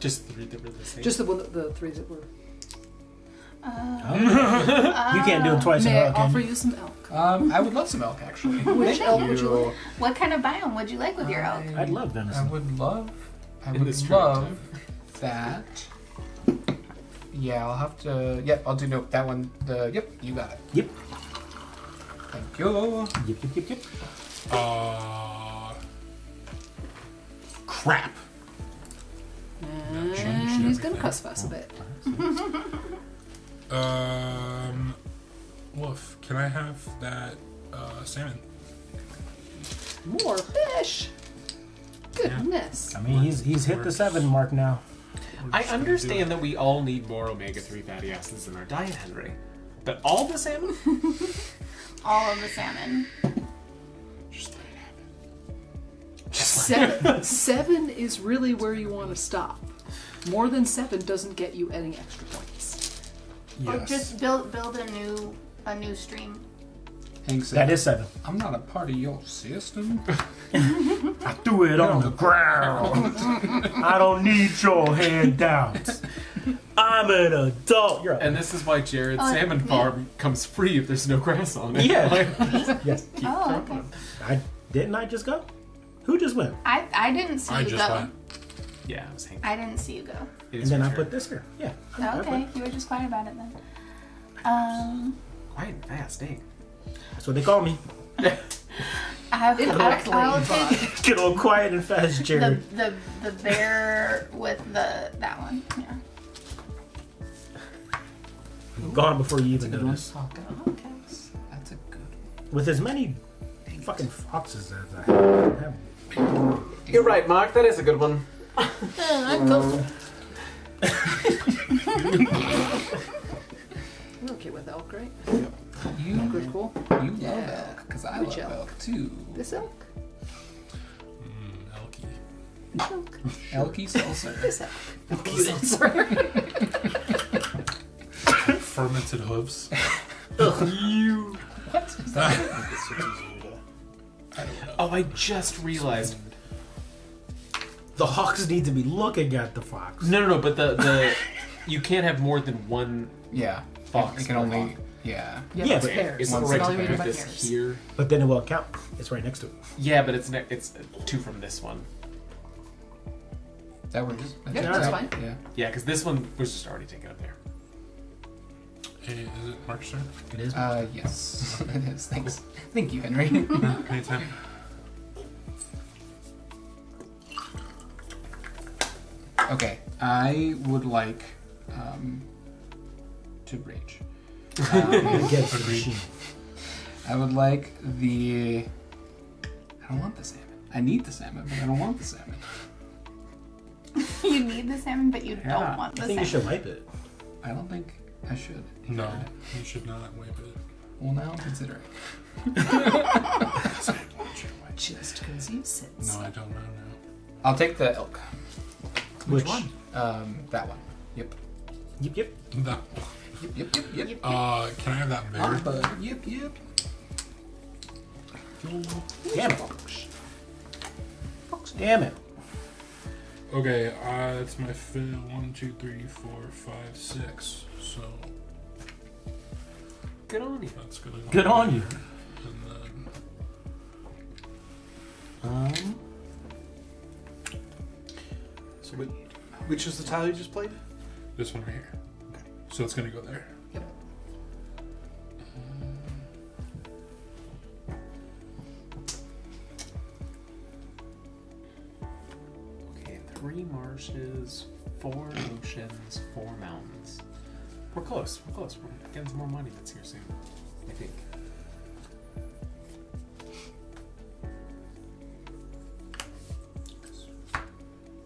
Just three that were the same. Just the one, the three that were. You can't do it twice in May a I row, can offer you? you some elk? I would love some elk actually. Which Thank elk would you like? What kind of biome would you like with your elk? I'd love I venison. would love. I In would this love time. that. Yeah, I'll have to. Yep, I'll do that one. Yep, you got it. Yep. Thank you. Yep. Crap. And change he's gonna everything. cuss fuss a bit. Woof. Can I have that salmon? More fish. Goodness. I mean, he's hit the 7 mark now. I understand that we all need more omega-3 fatty acids in our diet, Henry. But all the salmon? All of the salmon. Just let it happen. 7 is really where you want to stop. More than 7 doesn't get you any extra points. Or just build a new stream. Hank said, That is 7. I'm not a part of your system. I threw it on the ground. I don't need your handouts. I'm an adult. You're And this is why Jared's Oh, salmon me? farm comes free if there's no grass on it. Yeah. Like, yes. Oh, okay. Didn't I just go? Who just went? I didn't see I you just go. went. yeah, I was hanging. I didn't see you go. It And is then my I turn. put this here. Yeah. I Okay, went. you were just quiet about it then. Quiet and fast, dang. That's what they call me. I'll Incorrectly, take Get all quiet and fast, Jared. the bear with that one. Yeah. Gone before you even Good one. notice. Okay. That's a good one. With as many fucking foxes as I have. You're right, Mark. That is a good one. You're okay with elk, right? You Cool. You love Yeah. elk, because I Which love elk? elk too. This elk? Elky. Elk. Elky seltzer. This elk. Sorry. Fermented hooves. You. What? Oh, I just realized. The hawks need to be looking at the fox. No. But the you can't have more than one Yeah. fox. You can per only. hawk. Yeah. Yeah, Yeah, it's but pairs. It's One not second. right to evaluated put by this pairs. here. But then it won't count. It's right next to it. Yeah, but it's 2 from this one. That works. Yeah, that's fine. Yeah. Yeah, because this one was just already taken up there. Hey, is it Mark's turn? It is. Yes. It is. Thanks. Thank you, Henry. Anytime. Okay. I would like to rage. Against the Agreed. machine. I would like the. I don't want the salmon. I need the salmon, but I don't want the salmon. You need the salmon, but you don't want the I think you salmon. should wipe it. I don't think I should. No, you should not wipe it. Well, now I'm considering. Just because you said No, so. I don't know now. I'll take the elk. Which one? That one. Yep. Yep. That, Yep. Yep. can I have that bear? Yep. Damn it. Damn it. Okay, that's my 1, 2, 3, 4, 5, 6. So Good on you. that's gonna go Good on you. And then So which is the tile you just played? this one right here. Okay. So it's gonna go there. Yep. Okay, 3 marshes, 4 oceans, 4 mountains. We're close. We're getting some more money that's here soon. I think.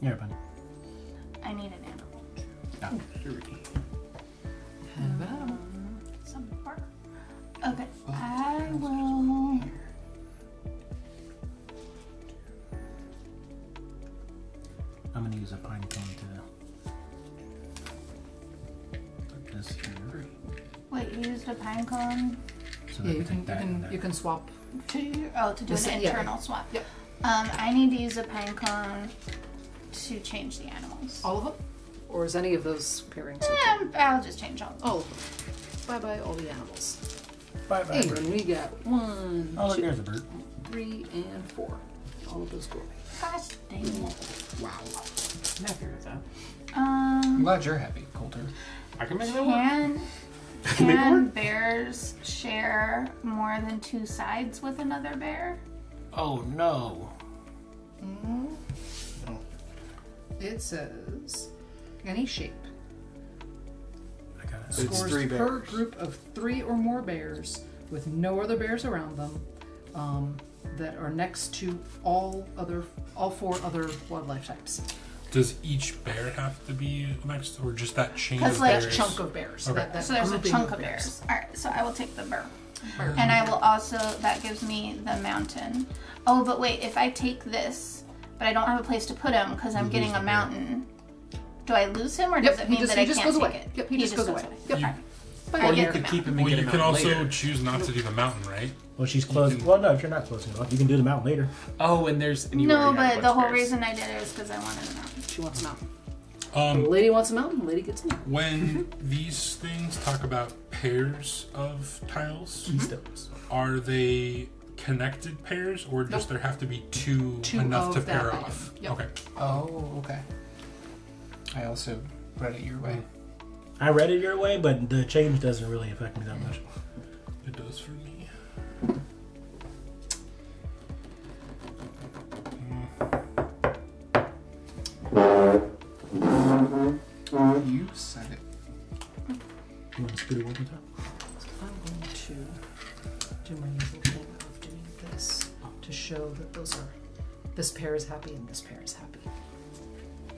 Here, buddy. I need an animal. Some more. Okay, I will. I'm gonna use a pine cone to put this here. Wait, you used a pine cone So Yeah, that we you take can that in there. you can swap. to do This- an yeah. internal swap. Yep. I need to use a pine cone to change the animals. All of them? Or is any of those pairings okay? I'll just change all. All of them. Bye-bye, all the animals. Bye bye. And we got 1, Oh, look, 2, there's a bird. 3, and 4. All of those go away. Gosh dang it. Wow. I'm happy with that. I'm glad you're happy, Coulter. I can make that work. Can bears share more than 2 sides with another bear? Oh no. It says any shape. I got it. It's Scores 3 per bears. group of 3 or more bears with no other bears around them that are next to all 4 other wildlife types. Does each bear have to be next, or just that chain 'Cause, of like, bears? Chunk of bears. Okay. That So there's a grouping chunk of bears. Alright, so I will take the bear. Bear. And I will also, that gives me the mountain. Oh, but wait, if I take this, but I don't have a place to put him because I'm getting a mountain, do I lose him or does it mean that I he just can't goes take away. it? Yep, he just goes away. Yep. You- Bye. I Or you get could the keep him and Well, get you him can out also later. choose not to do the mountain, right? Well, she's closed. Well, no, if you're not closing it off, you can do the mountain later. Oh, and there's and you No, already have a but bunch the of whole bears. reason I did it is because I wanted a mountain. She wants a mountain. The Um, lady wants a mountain, the lady gets a mountain. when these things talk about pairs of tiles, Keystones. are they connected pairs, or just there have to be two Two enough to of that pair item. off? Yep. Okay. Oh, okay. I also read it your way. I read it your way, but the change doesn't really affect me that much. It does for me. You said it. You want to scoot it one more time? I'm going to do my usual thing of doing this to show that this pair is happy and this pair is happy.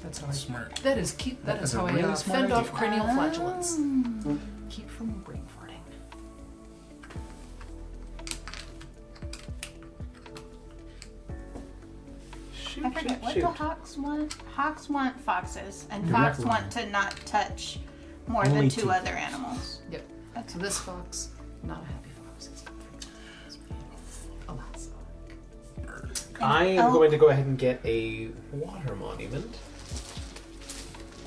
That's how I Smart. That is keep. That is That's a how I really smart fend off idea. cranial flatulence. Keep from brain farting. Shoot, I forget, shoot, what shoot. do hawks want? Hawks want foxes, and You're fox not want wrong. to not touch more Only than 2 2 other animals. Yep. Okay. So this fox, not a happy fox. It's alas. I am elk- going to go ahead and get a water monument.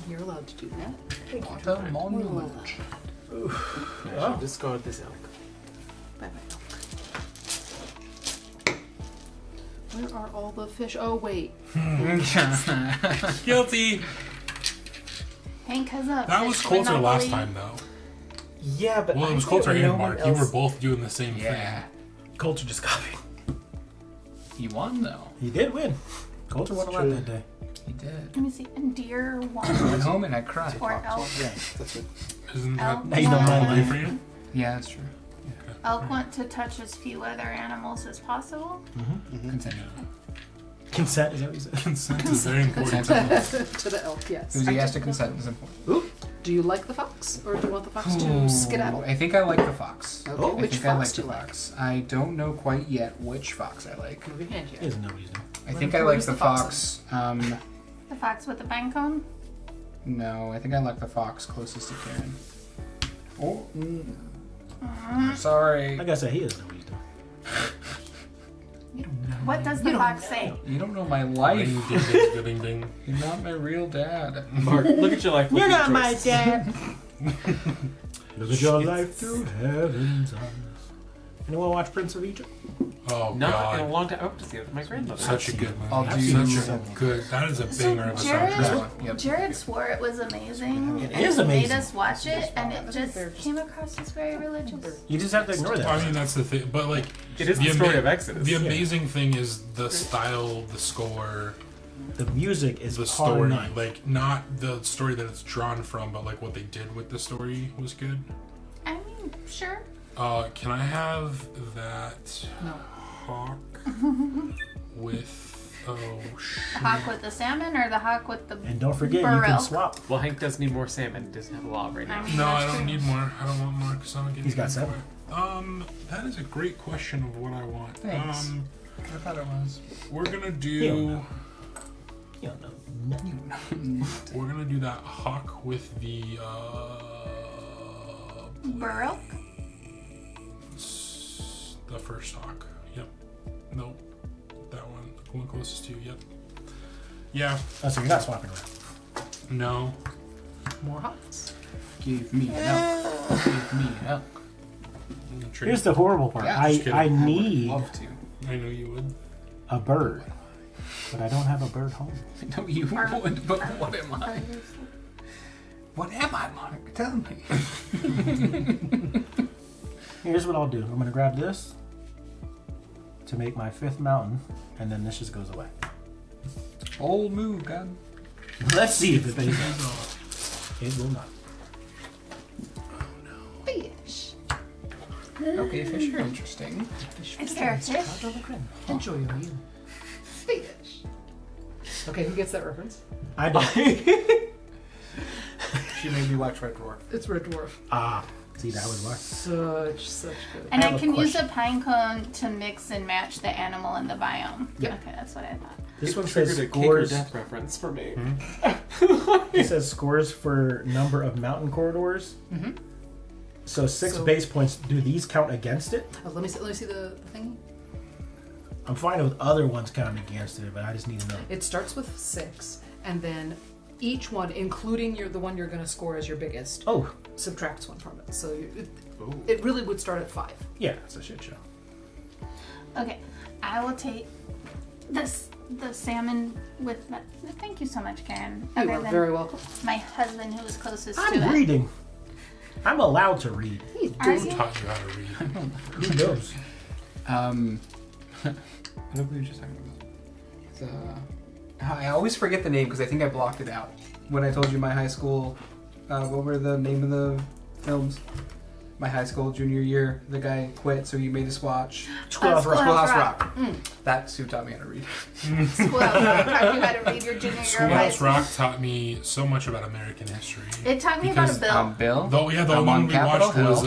You're allowed to do that. The monument. I shall discard this elk. Bye bye. Where are all the fish? Oh wait. Guilty. Ain't cause of That was fish Coulter last monopoly. time, though. Yeah, but Well, it was I Coulter don't know and what Mark. You were else- both doing the same Yeah. Coulter just copied. He won though. He did win. Coulter won a lot true. that day. He did. Let me see. Deer I want went home and I cried. or elk. Yeah, that's it. thing. Isn't that Elk Now you know my want, life. for you? Yeah, that's true. elk want to touch as few other animals as possible. Consent. Consent, is that what you said? Consent is very important. Consent. To the elk, yes. Enthusiastic consent is important. Do you like the fox, or do you want the fox to skedaddle? I think I like the fox. Okay, I which think I like fox do the you like? fox. I don't know quite yet which fox I like. Move your hand He here. doesn't know what he's doing. I Let think him I like peruse the the fox. foxes. The fox with the pine cone. No, I think I like the fox closest to Karen. Oh, sorry. Like I said, he doesn't know what he's doing. You don't know. What does the fox say? You don't know my Ding, life. ding, ding, ding, ding. You're not my real dad. Mark, look at your life. You're look not at your my choices. dad. Look at your life through heaven's eyes. Anyone watch Prince of Egypt? Oh Not in a god, long time. Oh, to see it with my grandmother. such a good I'll movie. do- Such a good. That is a banger of a Jared- This soundtrack. one. Yep. Jared swore it was amazing. It and is he made amazing. us watch it, and it just came across as very religious. You just have to ignore that. I mean, that's the thing. But like, It is the the story ama- of Exodus. The amazing thing is the style, the score, The music is the par story. none. Like, not the story that it's drawn from, but like what they did with the story was good. I mean, sure. Can I have that No. hawk with The hawk with the salmon or the hawk with the And don't forget, you burrell? can swap. Well, Hank does need more salmon. He doesn't have a lot right now. I mean, No, I that's don't true. need more. I don't want more because I'm getting. He's got 7. That is a great question of what I want. Thanks. I thought it was. We're gonna don't do. know. You don't know. nothing. We're gonna do that hawk with the burrell. the first hawk. Yep. Nope. That one. The one closest to you. Yep. Yeah. Oh, so you're not swapping around. No. more hops. Give me an elk. Give me an elk. Here's the horrible part. Yeah, I just kidding. I I would need Love to. I know you would. a bird, but I don't have a bird home. I know you would, but what am I? What am I, Monica? Tell me. Here's what I'll do. I'm gonna grab this to make my 5th mountain, and then this just goes away. Old move, God. Let's see if it pays off. It will not. Fish. Okay, fish are interesting. A character. Enjoy your meal. Fish. Okay, who gets that reference? I don't. She made me watch Red Dwarf. It's Red Dwarf. See, that was why. Such good. And I I have a can use a question. pine cone to mix and match the animal and the biome. Yeah. Okay, that's what I thought. This one Triggered says a cake or scores. death reference for me. It says scores for number of mountain corridors. Mhm. So 6 So- base points. Do these count against it? Let me see the thingy. I'm fine with other ones counting against it, but I just need to know. It starts with 6, and then each one, including the one you're going to score as your biggest, Oh, subtracts one from it. So it really would start at 5. yeah, it's a shit show. Okay, I will take this the salmon with that. Thank you so much, Karen. You Other are than very welcome. my husband who was closest to I'm it. reading. I'm allowed to read. Are Who you? taught you how to read? Who knows? What were we just talking about? I always forget the name because I think I blocked it out when I told you my high school. What were the name of the films? My high school junior year, the guy quit, so he made us watch Schoolhouse Rock. Schoolhouse Rock. That's who taught me how to read. Schoolhouse Rock taught you how to read your junior year of high Schoolhouse school. Rock taught me so much about American history. It taught me about a Because, bill. Bill. Though, yeah, the I'm one on we Capitol watched Hill.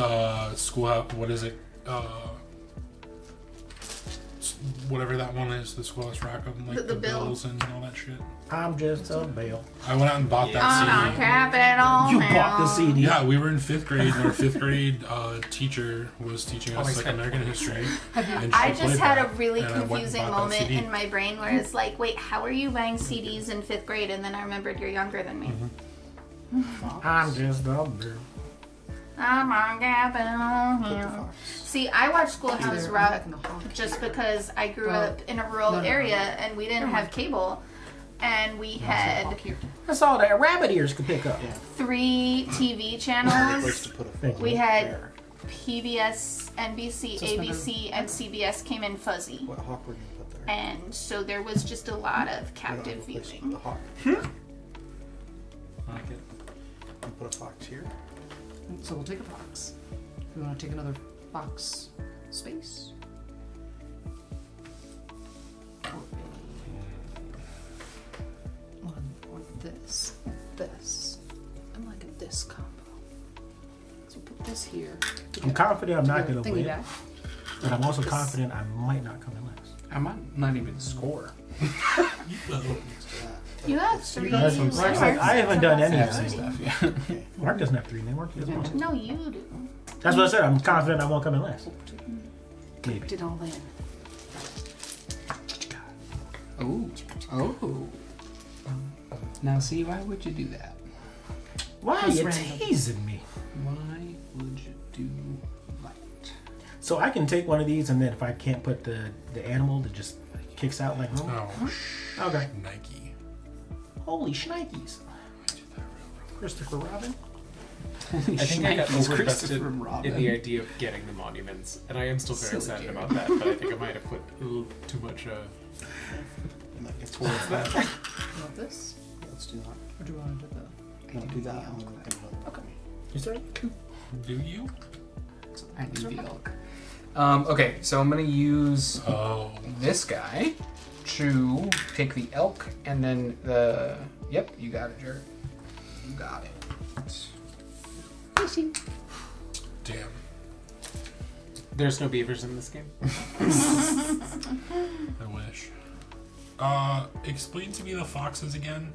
was Schoolhouse. What is it? Whatever that one is, the Schoolhouse Rock of like The the, bill. bills and all that shit. I'm just a bail. I went out and bought On that CD. Capitol You Hill. bought the CD. Yeah, we were in 5th grade, and our 5th grade teacher was teaching us like American history. And I she just played had that, a really and I went and confusing bought that moment CD. in my brain where it's like, wait, how are you buying CDs in 5th grade? And then I remembered you're younger than me. I'm just a bail. I'm on Capitol Hill. See, I watched Schoolhouse They're Rock making the hawk just here. because I grew Well, up in a rural no, no, no. area and we didn't have cable. And we had Hawk here. That's all that rabbit ears could pick up. 3 TV Place channels. to put a Thank you. We had there. PBS, NBC, So it's ABC, and CBS came in fuzzy. What hawk were you gonna put there? And so there was just a lot of You don't have captive a place to put viewing. the hawk. Like it. You put a fox here. So we'll take a box. We want to take another box space. Or this, and like a this combo. So put this here. I'm confident I'm not going to Thingy win, back. but I'm also confident I might not come in last. I might not even score. Next to that. You have It's- 3 That's what I'm saying. landmarks. I haven't done any of That's this already- stuff. Yeah. Mark doesn't have 3 landmarks. He has one. No, you do. That's what I said. I'm confident I won't come in last. Maybe. Put it all in. Oh. Oh. Now see, why would you do that? Why are Just you random. teasing me? Why would you do that? So I can take one of these, and then if I can't put the animal that just kicks out like normal. Oh, Okay. Nike. Holy shnikes. Christopher Robin? I think I got Shnikes, overinvested Christopher Robin. in the idea of getting the monuments, and I am still very Silly excited Jerry. about that. But I think I might have put a little too much. And that gets towards that. You want this? Let's do that. Or do you want to do the... No, do that. And then we'll think about Okay. You sorry? Do you? I need the elk. Okay, so I'm gonna use Oh. this guy to take the elk and then the. Yep, you got it, Jared. You got it. Damn. There's no beavers in this game. I wish. Explain to me the foxes again.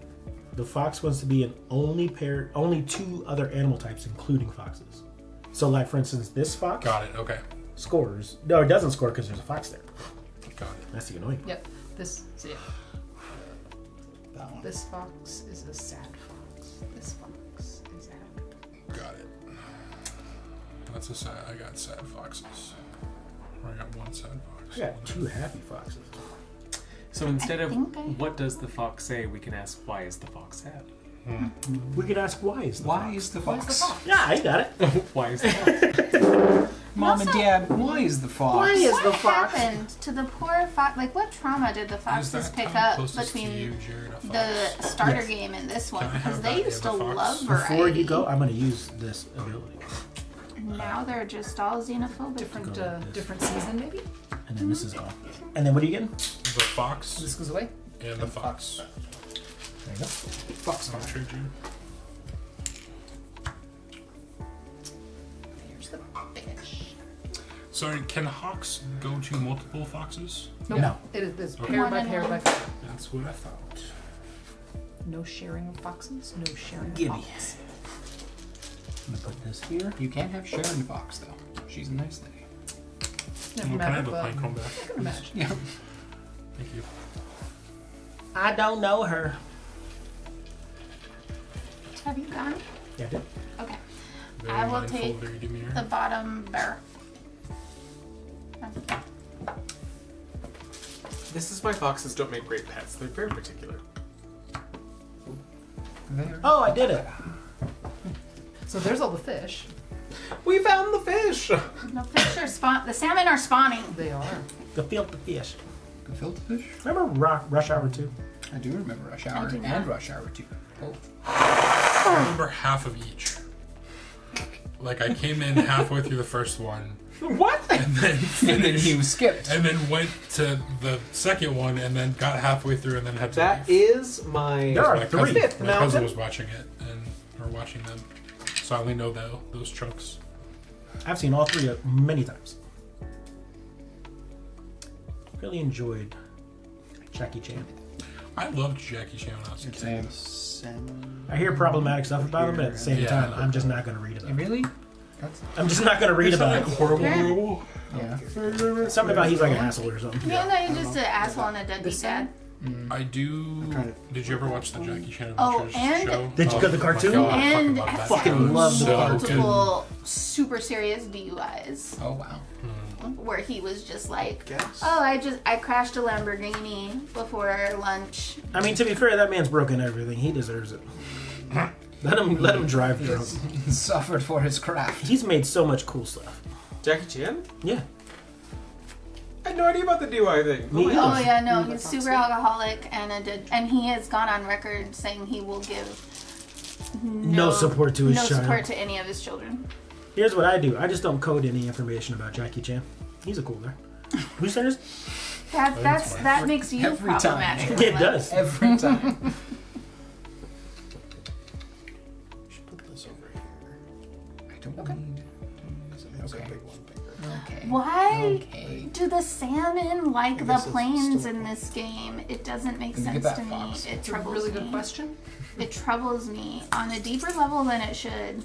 The fox wants to be an only 2 other animal types, including foxes. So, like for instance, this fox Got it. Okay. scores. No, it doesn't score because there's a fox there. Got it. That's the annoying part. Yep. This, so yeah. that one. This fox is a sad fox. This fox Got it. That's a sad. I got sad foxes. Or I got one sad fox. I got 2 happy foxes. So instead of think I- what does the fox say, we can ask why is the fox sad? We could ask why is the Why fox? is the fox? Yeah, I got it. Why is the fox? Mom and Also- Dad, why is the fox? Why is What the fox? happened to the poor fox? Like, what trauma did the Is foxes that pick town up closest to between you, Jared, a the fox? starter Yes. game and this Can one? I have Because that? they You used to have a fox? love variety. Before you go, I'm going to use this ability. And now they're just all xenophobic. Different, Go like this. different season, maybe. And then this is gone. And then what are you getting? The fox This goes away. and the fox. There you go. Fox. I'll trade you. Here's the fish. Sorry, can hawks go to multiple foxes? Nope. No. It is Okay. pair One by and pair by one. pair. That's what I thought. No sharing of foxes. No sharing of Gimme. fox. I'm going to put this here. You can't have Sharon Fox though. She's a nice lady. Never Well, can I matter, have the but pine cone back? I can imagine. Yeah. Thank you. I don't know her. Have you gone? Yeah, I did. Okay. Very I will mindful take of their demeanor. The bottom bear. This is why foxes don't make great pets. They're very particular. There. Oh, I did it. So there's all the fish. We found the fish! The fish are the salmon are spawning. They are. The filter fish. The filter fish? Remember Rush Hour 2? I do remember Rush Hour do and not. Rush Hour 2. Both. I remember half of each. Like I came in halfway through the first one, What? and then And then finished, you skipped. and then went to the second one, and then got halfway through, and then had to That leave. is my. There are My 3. cousin, Fifth my cousin mountain. was watching it or watching them, so I only know those chunks. I've seen all 3 many times. Really enjoyed Jackie Chan. I loved Jackie Chan when I was a kid. Same. Salmon. I hear problematic stuff about him, but at the same Yeah. time, I'm just not going to read about it. Really? That's I'm just not going to read about it. horrible. yeah. Something about he's like an asshole or something. You know, you're just an asshole and a deadbeat dad. I do. trying Did you ever watch the Jackie Chan Oh, Adventures and- show? Did you Oh get the my cartoon? God, I And fucking love that. fucking show. love the So cartoon. multiple super serious DUIs. Oh wow. Where he was just like, Guess. oh, I crashed a Lamborghini before lunch. I mean, to be fair, that man's broken everything. He deserves it. Let him drive drunk. He suffered for his craft. He's made so much cool stuff. Jackie Chan? Yeah. I had no idea about the DUI thing. Me Oh either. yeah, no, he's super alcoholic and he has gone on record saying he will give No support to his no child. support to any of his children. Here's what I do. I just don't code any information about Jackie Chan. He's a cool guy. Who's saying this? That makes you Every time. problematic. It does. Every time. Should put this over here. I don't need. It's Okay. a big one bigger. Okay. Why Okay. do the salmon like the guess it's planes still- in this game? It doesn't make Look at sense that to me. fox. It It's a troubles really me. good question. It troubles me on a deeper level than it should.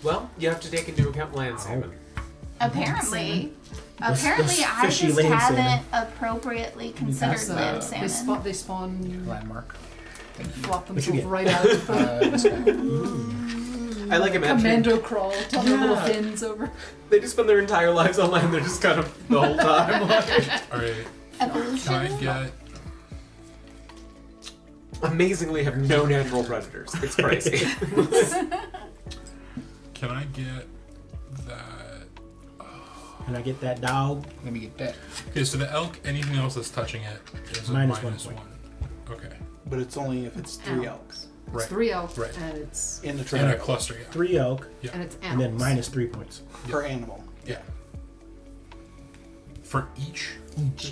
Well, you have to take into account land salmon. Apparently. Those Apparently, I fishy just lane haven't salmon. appropriately considered pass land the- salmon. They spawn, Landmark. flop What you themselves get? right out of the This guy. I like imagining commando crawl, tell their little fins over. they just spend their entire lives on land. They're just kind of the whole time. All right. Evolution. Can I get? Amazingly, have no natural predators. It's crazy. Can I get that? Can I get that dog? Let me get that. Okay, so the elk. Anything else that's touching it is a Minus minus 1 one. point. Okay. But it's only if it's 3 Ow. elks It's Right. 3 elk, Right. and it's in the In a triangle cluster, yeah. 3 elk, and it's and then animals. minus 3 points. per animal. Yeah. For each,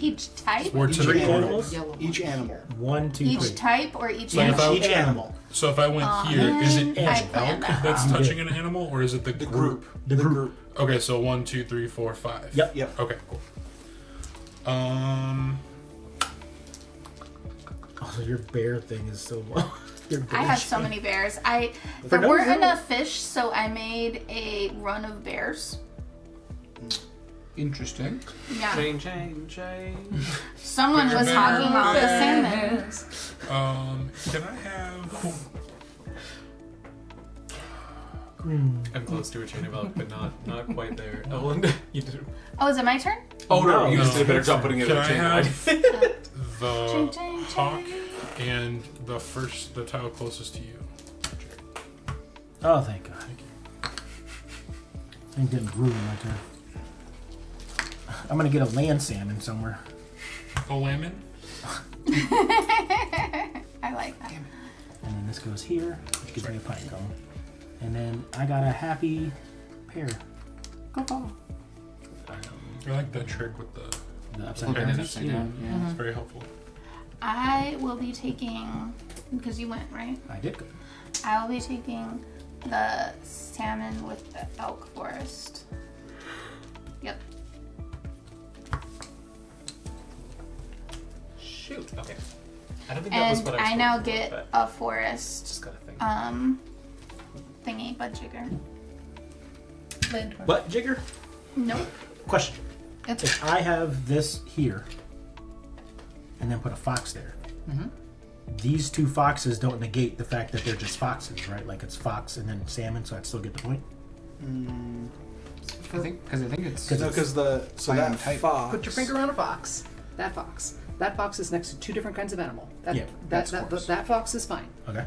Each type? or to Each the animal. animals? Yellow one. Each animal. 1, 2, 3. Each type or each So if animal? I- Each animal. So if I went here, is it I each planned elk that. that's You touching did. an animal, or is it the The group? group. The group. Okay, so 1, 2, 3, 4, 5. Yep. Yep. Okay, cool. Oh, your bear thing is so long. Your I bear have shit. so many bears. For There no weren't reason. enough fish, so I made a run of bears. Interesting. Yeah. Chain, chain, chain. Someone was hogging all the salmon. Can I have? I'm close to a chain of elk, but not quite there. Ellen, you did. Oh, is it my turn? Oh no, you No. just did a better job putting it in Can a I chain. have the Ching, ching, hawk ching. and the tile closest to you? Oh, thank God. I'm getting ruined my turn. I'm gonna get a land salmon somewhere. A lemon? I like that. And then this goes here, which gives me a pine cone. And then I got a happy pear. Go. I like that trick with the The upside Okay, down. that's- Yeah. It's very helpful. I will be taking, because you went, right? I did go. I will be taking the salmon with the elk forest. Yep. Shoot. Okay. I don't think that was And what I was I now looking for, get but a forest just gotta think. thingy, butt jigger. Landmark. Butt jigger? Nope. Question. Answer. If I have this here, and then put a fox there, these two foxes don't negate the fact that they're just foxes, right? Like it's fox and then salmon, so I'd still get the point. Because I think it's. Cause No, because the so Biome that type. fox. Put your finger on a fox. That fox. That fox is next to two different kinds of animal. That, Yeah, that fox is fine. Okay.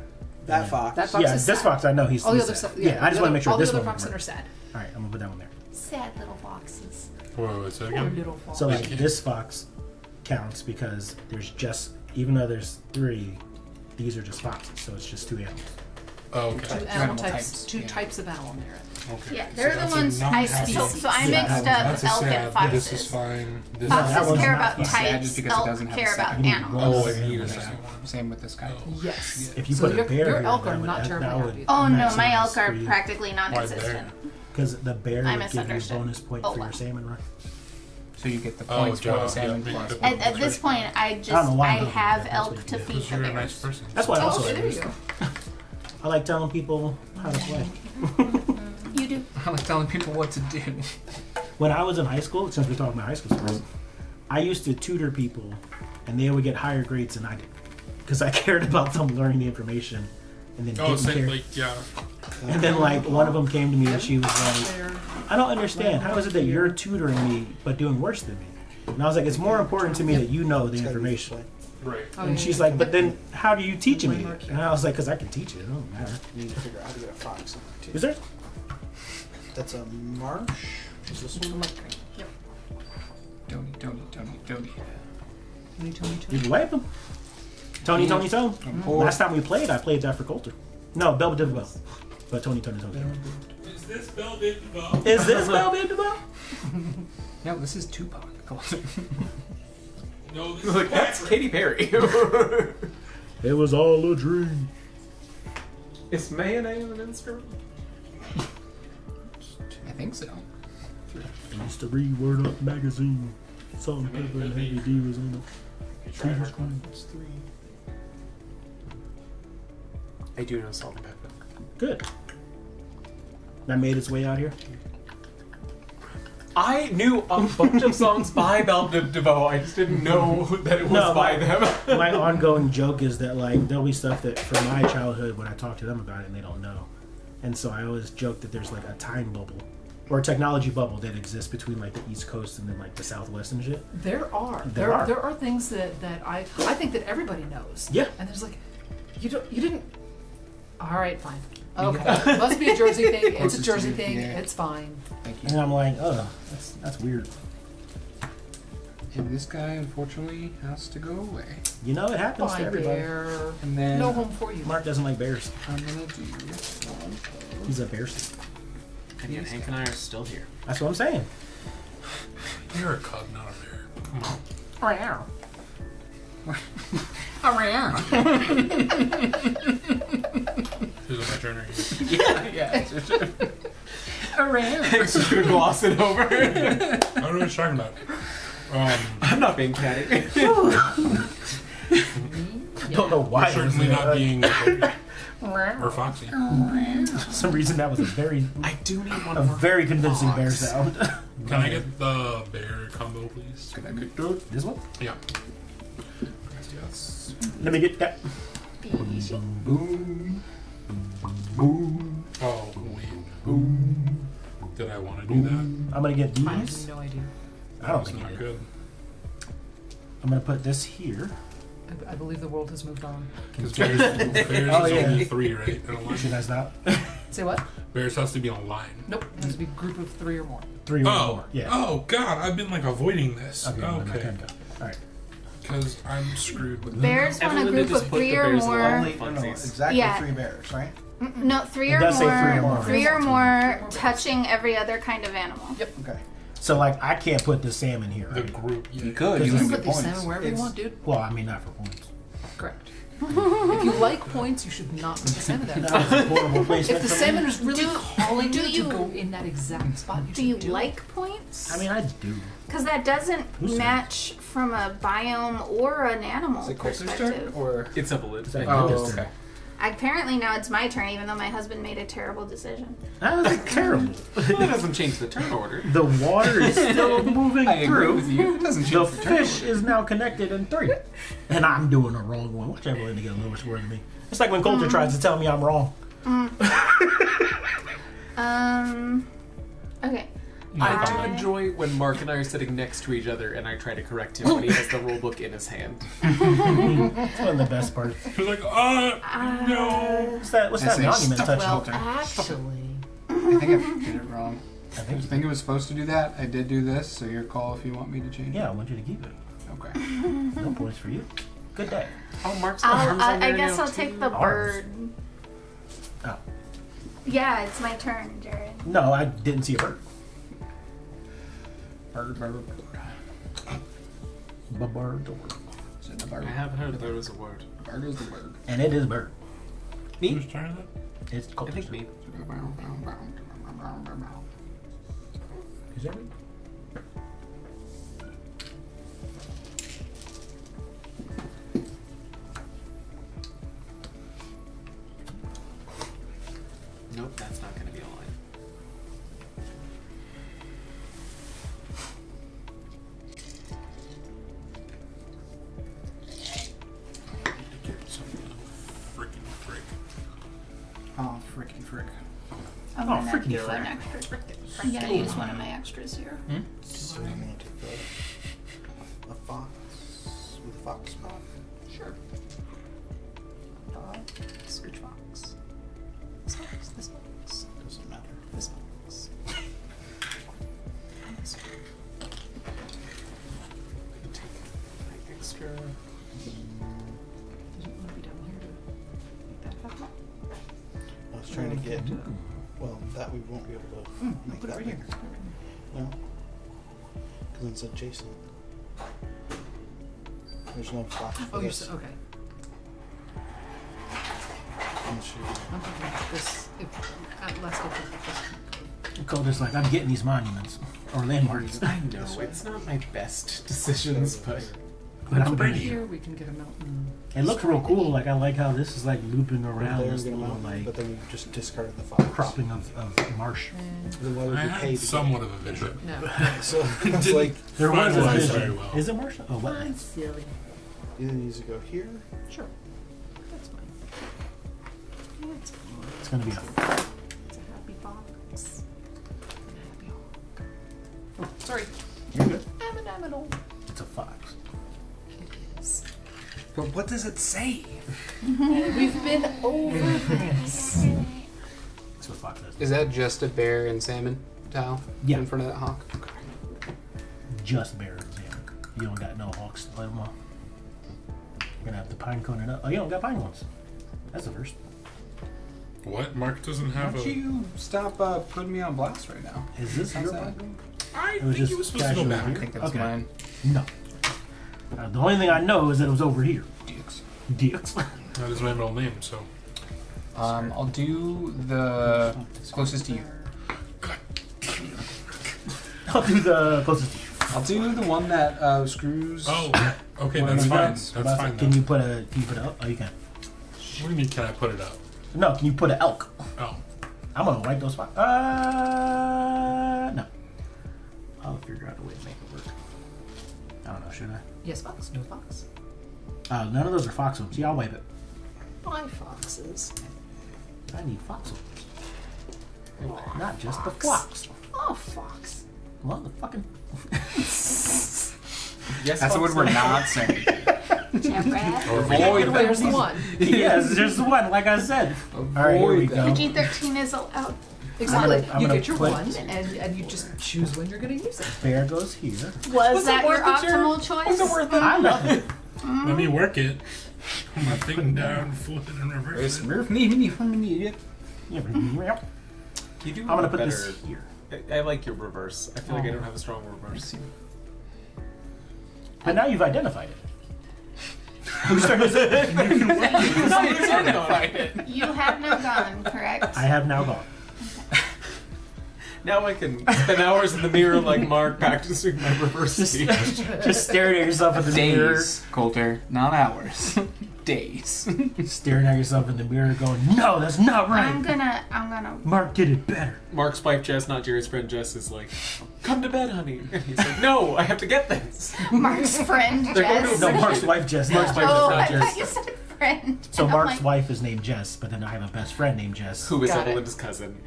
That fox. That fox Yeah, is this sad. fox I know he's. All the he's other sad. stuff. Yeah, I just want to make sure all this the one. other will foxes work. are sad. All right, I'm gonna put that one there. Sad little foxes. Wait, say it Poor again. little fox. So like this fox counts because there's just even though there's 3, these are just foxes, so it's just 2 animals. Oh, okay. two animal animal types. types, Two yeah. types of animal merit. Okay. Yeah, they're the that's a ones I non-happy. so I Yeah, mixed That's a up elk sad. and foxes. This is fine. This that Foxes one's care not about fine. Sad types, just because it elk doesn't have a care about second. animals. Oh, I need a Yeah. second one. Same with this guy. Yes. If you So put your a bear your here, elk that are would- not that terribly would happy. Oh no, my maximize elk are for you. practically non-existent. Because the bear I would give you a misunderstood. bonus point Oh, for wow. your salmon run. So you get the Oh, points for yeah, the salmon yeah, plus. yeah. At this point, I don't know why I'm doing have that. That's elk what to you do. feed Because the you're a bears. nice person. That's why I Oh, also okay, there use. you go. I like telling people how to play. You do. I like telling people what to do. When I was in high school, since we're talking about high school stories, I used to tutor people, and they would get higher grades than I did because I cared about them learning the information, and then Oh, didn't same, care. like, yeah. And then like one of them came to me and she was like, There. I don't understand. How is it that you're tutoring me but doing worse than me? And I was like, it's more important to me that you know the It's gotta be information. this way. Right. Oh, And yeah, she's yeah. like, but then how do you teach me? Landmark here. And I was like, because I can teach it. It don't matter. You need to figure out how to get a fox in there too. Is there? That's a marsh. Is this one? Yep. Don't. Tony. You wipe them. Tony, Tony, Tone. Or Last time we played, I played that for Coulter. No, Bell Div Bell. But Tony, Tony, Tony. Is this Bell Bit Bell? Is this Bell Div Bell? no, this is Tupac. No, this Like, that's Katy Perry. It was all a dream. Is mayonnaise an instrument? I think so. I used to read Word Up magazine. Salt and pepper and Heavy D was on it. It's 3. I do know salt and pepper. Good. That made its way out here. I knew a bunch of songs by Belle DeVoe. I just didn't know that it was No, by them. My ongoing joke is that like there'll be stuff that from my childhood when I talk to them about it and they don't know, and so I always joke that there's like a time bubble or a technology bubble that exists between like the East Coast and then like the Southwest and shit. There are. There are. There are things that I think that everybody knows. Yeah. And there's like, you didn't. All right, fine. Okay. Must be a Jersey thing. It's a Closest to Jersey you, thing. yeah. It's fine. Thank you. And I'm like, oh, that's weird. And this guy unfortunately has to go away. You know, it happens to Bye, everybody. bear. And then No home for you. Mark doesn't like bears. I'm gonna do one of He's a bear snake. And yet Hank and I are still here. That's what I'm saying. You're a cub, not a bear. Come on. Is it my turn or you? yeah. Hank's just gonna gloss it over. I don't know what you're talking about. I'm not being catty. Don't know why. You're certainly not being or foxy. For some reason, that was a very, I do need one a more. very convincing bear fox. sound. Can I get the bear combo, please? This one? Yeah. Yes. Let me get that. Boom. Boom. Oh, wait. Did I want to do that? I'm gonna get I these. have no idea. I don't That's think you not did. good. I'm gonna put this here. I believe the world has moved on. Because bears Oh, is yeah. only 3, right? In a line. Should I stop? Say what? Bears has to be on a line. Nope. It has to be a group of 3 or more. 3 or Oh, more. Yeah. oh God! I've been like avoiding this. Okay. Then my Okay, turn go. All right. because I'm screwed with that. Bears want a Everyone group did just of put 3 the or bears along. more. Only, no, Funsies. exactly Yeah. 3 bears, right? No, 3 It or does say more. 3 or more. 3 or more touching every other kind of animal. Yep. Okay. So like, I can't put the salmon here. The Right? group. Yeah. You could. Because You you can Put get these points. salmon wherever you It's- want, dude. Well, I mean, not for points. Correct. If you like points, you should not put the salmon there. That was a horrible placement If the for me. salmon is really calling do you you- to go in that exact spot, you Do you should do like points? I mean, I do. Because that doesn't Who said? match from a biome or an animal Is it Coulter's turn perspective. or? It's up a lid. that- Oh, Coulter's okay. turn. Apparently now it's my turn, even though my husband made a terrible decision. That was terrible. Well, it doesn't change the turn order. The water is still moving I agree through. with you. It doesn't change The the turn fish order. is now connected in 3. And I'm doing the wrong one. Watch everyone to get a lower score than me. It's like when Coulter tries to tell me I'm wrong. Okay. I do enjoy when Mark and I are sitting next to each other and I try to correct him when he has the rule book in his hand. It's one of the best parts. He's like, no. What's that I say monument stop. touch? Well, Coulter? actually, I think I did it wrong. I I think think it was supposed to do that. I did do this, so your call if you want me to change Yeah, I want you to keep it. it. Okay. No points for you. Good day. Oh, Mark's got arms on I there guess now, I'll take too. the Arms. bird. Oh. Yeah, it's my turn, Jared. No, I didn't see a bird. Bird. Bird. Is it the I bird? have heard there was a word. Bird is the word. And it is bird. Who's turn that? It's I Coulter's think turn. me. Is that right? Nope, that's not going to be a line. Get some freaking frick. Oh, frickin' frick. I'm Oh, gonna freaking do frick. an extra. I'm gonna use one of my extras here. So I'm going to take a fox with a fox spot. sure. Screech fox. This fox. This fox. Doesn't matter. This fox. And this one. Take my extra. Did you want to be down here to make that happen? I was trying to get. Well, that we won't be able to make Put it that right here. bigger. No. Because it's adjacent. There's no fox for Oh, you're this. so, okay. Unless you- I'm thinking this. If at last if Coulter's like, I'm getting these monuments or landmarks. I know, it's not my best decisions, but But I'm right pretty here we can get a mountain. It looks real cool. Like I like how this is like looping put it around there this and get a little mountain, like but then you just discarded the fox. cropping of marsh. Then why would I you pay had to get somewhat of a vision. No. it? So it's like There was a Finalized vision. very well. Is it marsh? Oh, what? I'm silly. you either need to go here. Sure. That's fine. It's fine. It's gonna be a. It's a happy fox. And a happy hawk. Oh, sorry. You're good. I'm an animal. It's a fox. It is. But what does it say? We've been over this. That's what fox is. Is that just a bear and salmon tile Yeah. in front of that hawk? Just bears. Yeah. You don't got no hawks to play them on. You're gonna have to pine cone it up. Oh, you don't got pine cones. That's the first. What? Mark doesn't Why have don't a. you stop putting me on blast right now? Is this How's your that? pine cone? I It was think just he was supposed to go casual back. here. I think that's Okay. mine. No. The only thing I know is that it was over here. Dicks. Dicks. That is my middle name, so. I'll do the closest to you. I'll do the closest. I'll do the one that screws. Oh, okay, One that's of the fine. guns. That's fine. Can then. you put a? Can you put a? Oh, you can. What do you mean? Can I put it up? No. Can you put an elk? Oh, I'm gonna wipe those spots. No. I'll figure out a way to make it work. I don't know. Should I? Yes, fox. No fox. None of those are fox homes. Yeah, I'll wipe it. My foxes. I need fox homes. Not just the fox. Oh, fox. Well, the fucking. Yes, That's a word we're not saying. Jabrat. Avoid There's the one. Yes, there's the one, like I said. All right, here we go. PG-13 is allowed. Exactly. I'm You gonna get your put- one, and you just choose when you're going to use it. Bear goes here. Was that your worth it, Jared? optimal choice? I love it. Let me work it. Put my thing down, flip it, and reverse it. You do I'm gonna have put better. this here. I like your reverse. I feel like I don't have a strong reverse. But now you've identified it. Who's turn is it? You have no gun, correct? I have now gone. Now I can spend hours in the mirror like Mark practicing my reverse speech. Just staring at yourself in the mirror. Days, Coulter, not hours. Days. Staring at yourself in the mirror going, no, that's not I'm right. gonna. Mark did it better. Mark's wife Jess, not Jerry's friend Jess, is like, "Come to bed, honey." And he's like, "No, I have to get this." Mark's friend, They're going Jess. to No, Mark's wife Jess. Mark's wife Oh, is I not thought Jess. you said friend. So And I'm Mark's like, wife is named Jess, but then I have a best friend named Jess. Who is Got it. Evelyn's cousin,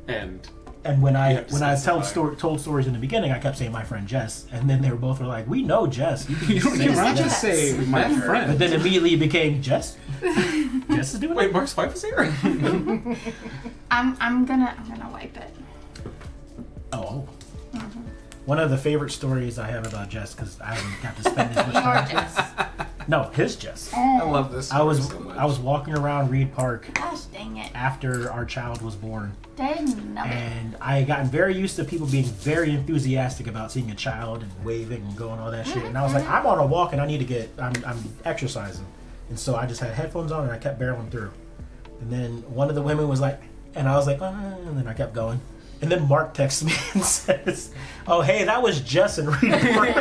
and And when You I have to told specify. told stories in the beginning, I kept saying my friend Jess, and then they were both like, "We know Jess." You can You say can't Jess. just say my That friend. But then immediately it became Jess. Jess is doing wait, it. Mark's wife is here. I'm gonna wipe it. Oh. One of the favorite stories I have about Jess, because I haven't got to spend as much Your time. Jess. No, his Jess. I love this. I was so much. I was walking around Reed Park Gosh dang it. after our child was born, Dang nubbin. and I had gotten very used to people being very enthusiastic about seeing a child and waving and going all that shit. And I was like, I'm on a walk and I need to get I'm exercising, and so I just had headphones on and I kept barreling through. And then one of the women was like, and I was like, and then I kept going. And then Mark texts me and says, "Oh, hey, that was Jess and Reed Park."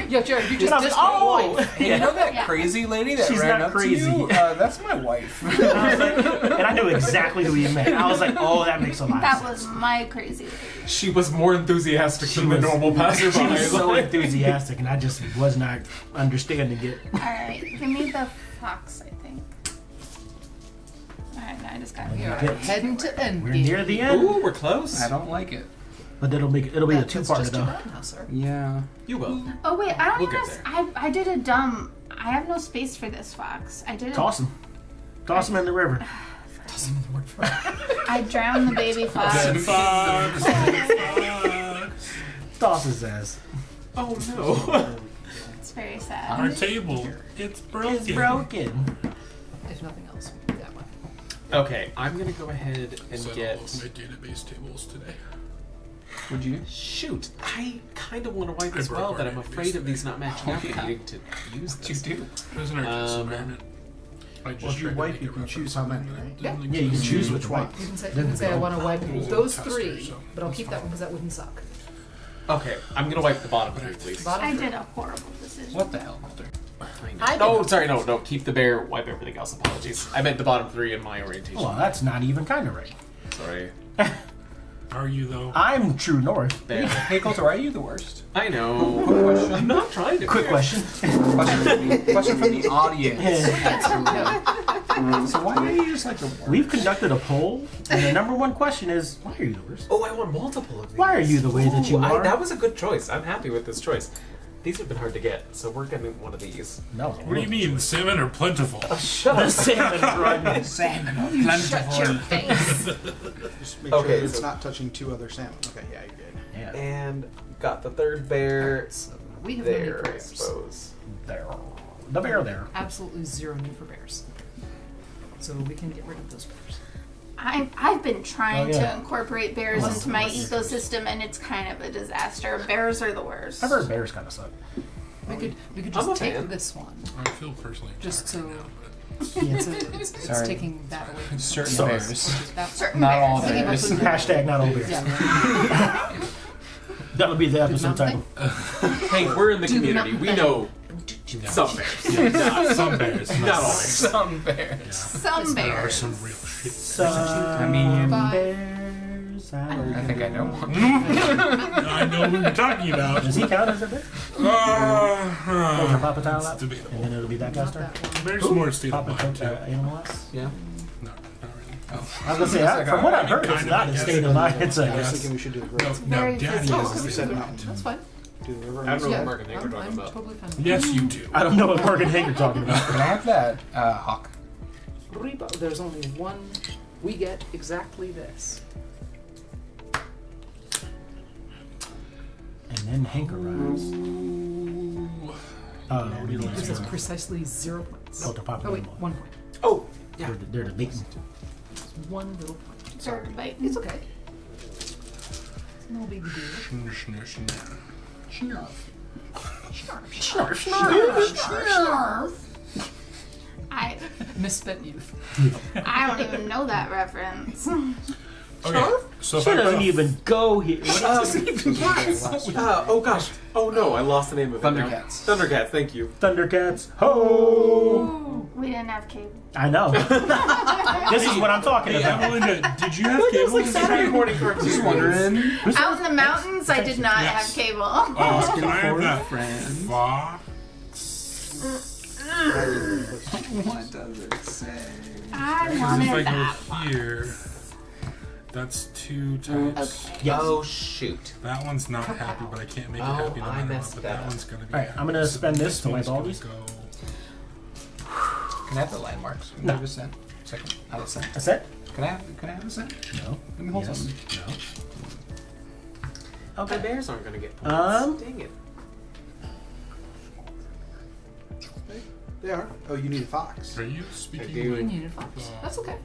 Yo, Jared, you And just I was dissed like, my "Oh, wife. Hey, you know that Yeah. crazy lady that She's ran not up crazy. to you? That's my wife. And I was like, and I knew exactly who he meant. I was like, "Oh, that makes a lot of That sense." was my crazy lady. She was more enthusiastic than the normal passerby. She was so enthusiastic, and I just was not understanding it. Alright, give me the fox, I think. Alright, now I just got We are Good. heading to end. We're near the end, Ooh, we're close. I don't like it. but it'll be a That's two-parter just too though. bad now, sir. Yeah. You will. Oh wait, I don't We'll even. get I did a dumb. I have no space for this fox. I did it. Toss him in the river. I drowned the baby fox. Dead fox. Toss his ass. Oh no. It's very sad. Our table. It's broken. It's broken. If nothing else, we do that one. Okay, I'm gonna go ahead and Settle get. my database tables today. Would you? Shoot, I kind of want to wipe I as broke well, our but I'm database afraid of these today. not matching up and yeah. needing to use What you this. do? Prisoner environment. I just Well, if you tried to wipe, make you it can choose reference how many, something right? that doesn't Yeah, you can exist. choose which one. You can say, Then I want to wipe It was a those tester, three, so but I'll it's keep that fine. one because that wouldn't suck. Okay, I'm gonna wipe the bottom three, please. Bottom I three. did a horrible decision. What the hell, Coulter? I No, did. sorry, no. Keep the bear, wipe everything else. Apologies. I meant the bottom three in my orientation. Well, that's not even kind of right. Sorry. Are you though? I'm true north. Bear. Hey, Coulter, why are you the worst? I know. Quick question. I'm not trying to. Quick be. question. Question from the audience. So why are you just like the worst? We've conducted a poll, and the number one question is, why are you the worst? Oh, I want multiple of these. Why are you the way that you are? That was a good choice. I'm happy with this choice. These have been hard to get, so we're getting one of these. No. What do you mean? Salmon are plentiful. Shut The salmon run. Salmon. Shut your face. Just make Okay, sure that it's so- not touching two other salmon. Okay, yeah, you're good. Yeah. And got the third bear We have no need there, for I bears. suppose. There. The bear there. Absolutely zero need for bears. So we can get rid of those bears. I've been trying Oh, yeah. to incorporate bears into my ecosystem, and it's kind of a disaster. Bears are the worst. I've heard bears kind of suck. We could I'm just a take fan. this one. I feel personally Just attacked so- right now, It's Sorry. taking that away from Certain Sorry. bears. that. Certain Not bears. all Thinking about bears. food. Hashtag not all bears. Yeah. That'll be the episode nothing. title. Hey, we're in the Do community. We nothing. know some bears. but some bears, Not all bears. Some bears. Some There are bears. some real shit. I mean, bears. I think I know one. I know who you're talking about. Does he count as a bear? Hold your Papa towel out, and debatable. then it'll be that guy's Not turn. that one. There's more state of Papa mind took too. animal ass. Yeah. No, not really. Oh. I was gonna say, from what I've heard, it's not a state of mind. It's I was a. thinking we should do the No, growth. no, Very Daddy physical. is You the said same. mountain. That's fine. Do the river. I don't know Yeah, what Mark and Hank are talking I'm about. totally fine. with Yes, you do. I don't know what Morgan Hank you're talking about. Can I have that hawk? that. Reba, there's only one. We get exactly this. And then Hank arrives. Really Gives us precisely 0 points. Oh, they're popping Oh wait, them. 1 point. Oh, yeah. They're debating. Just one little point. Sorry, bite. It's okay. It's no big deal. I Misspent youth. don't even know that reference. Okay, so if She I doesn't put a even go here. Oh gosh. Oh no, I lost the name of it now. Thundercats. Thundercats, thank you. Thundercats. Ho! We didn't have cable. I know. This is what I'm talking Hey, about. Evelyn, did you have cable? Saturday morning cartoons. Just wondering. Out in the mountains, I did not Yes. have cable. Can I have that friends. Fox? What does it say? I Because if wanted I that. go here, that's 2 times. Okay. Yes. Oh shoot. That one's not happy, but I can't make it Oh, happy no I matter what. messed But that that up. one's gonna be. Alright, I'm gonna happy. spend this to one's wipe all gonna these. Go. Can I have the landmarks? No. Give a cent. Second. Have a cent. That's it? Can I have a cent? No. Let me hold Yes. something. No. The Bears aren't gonna get points. Dang it. They are. Oh, you need a fox. Are you speaking? I do. like, You needed fox. That's okay.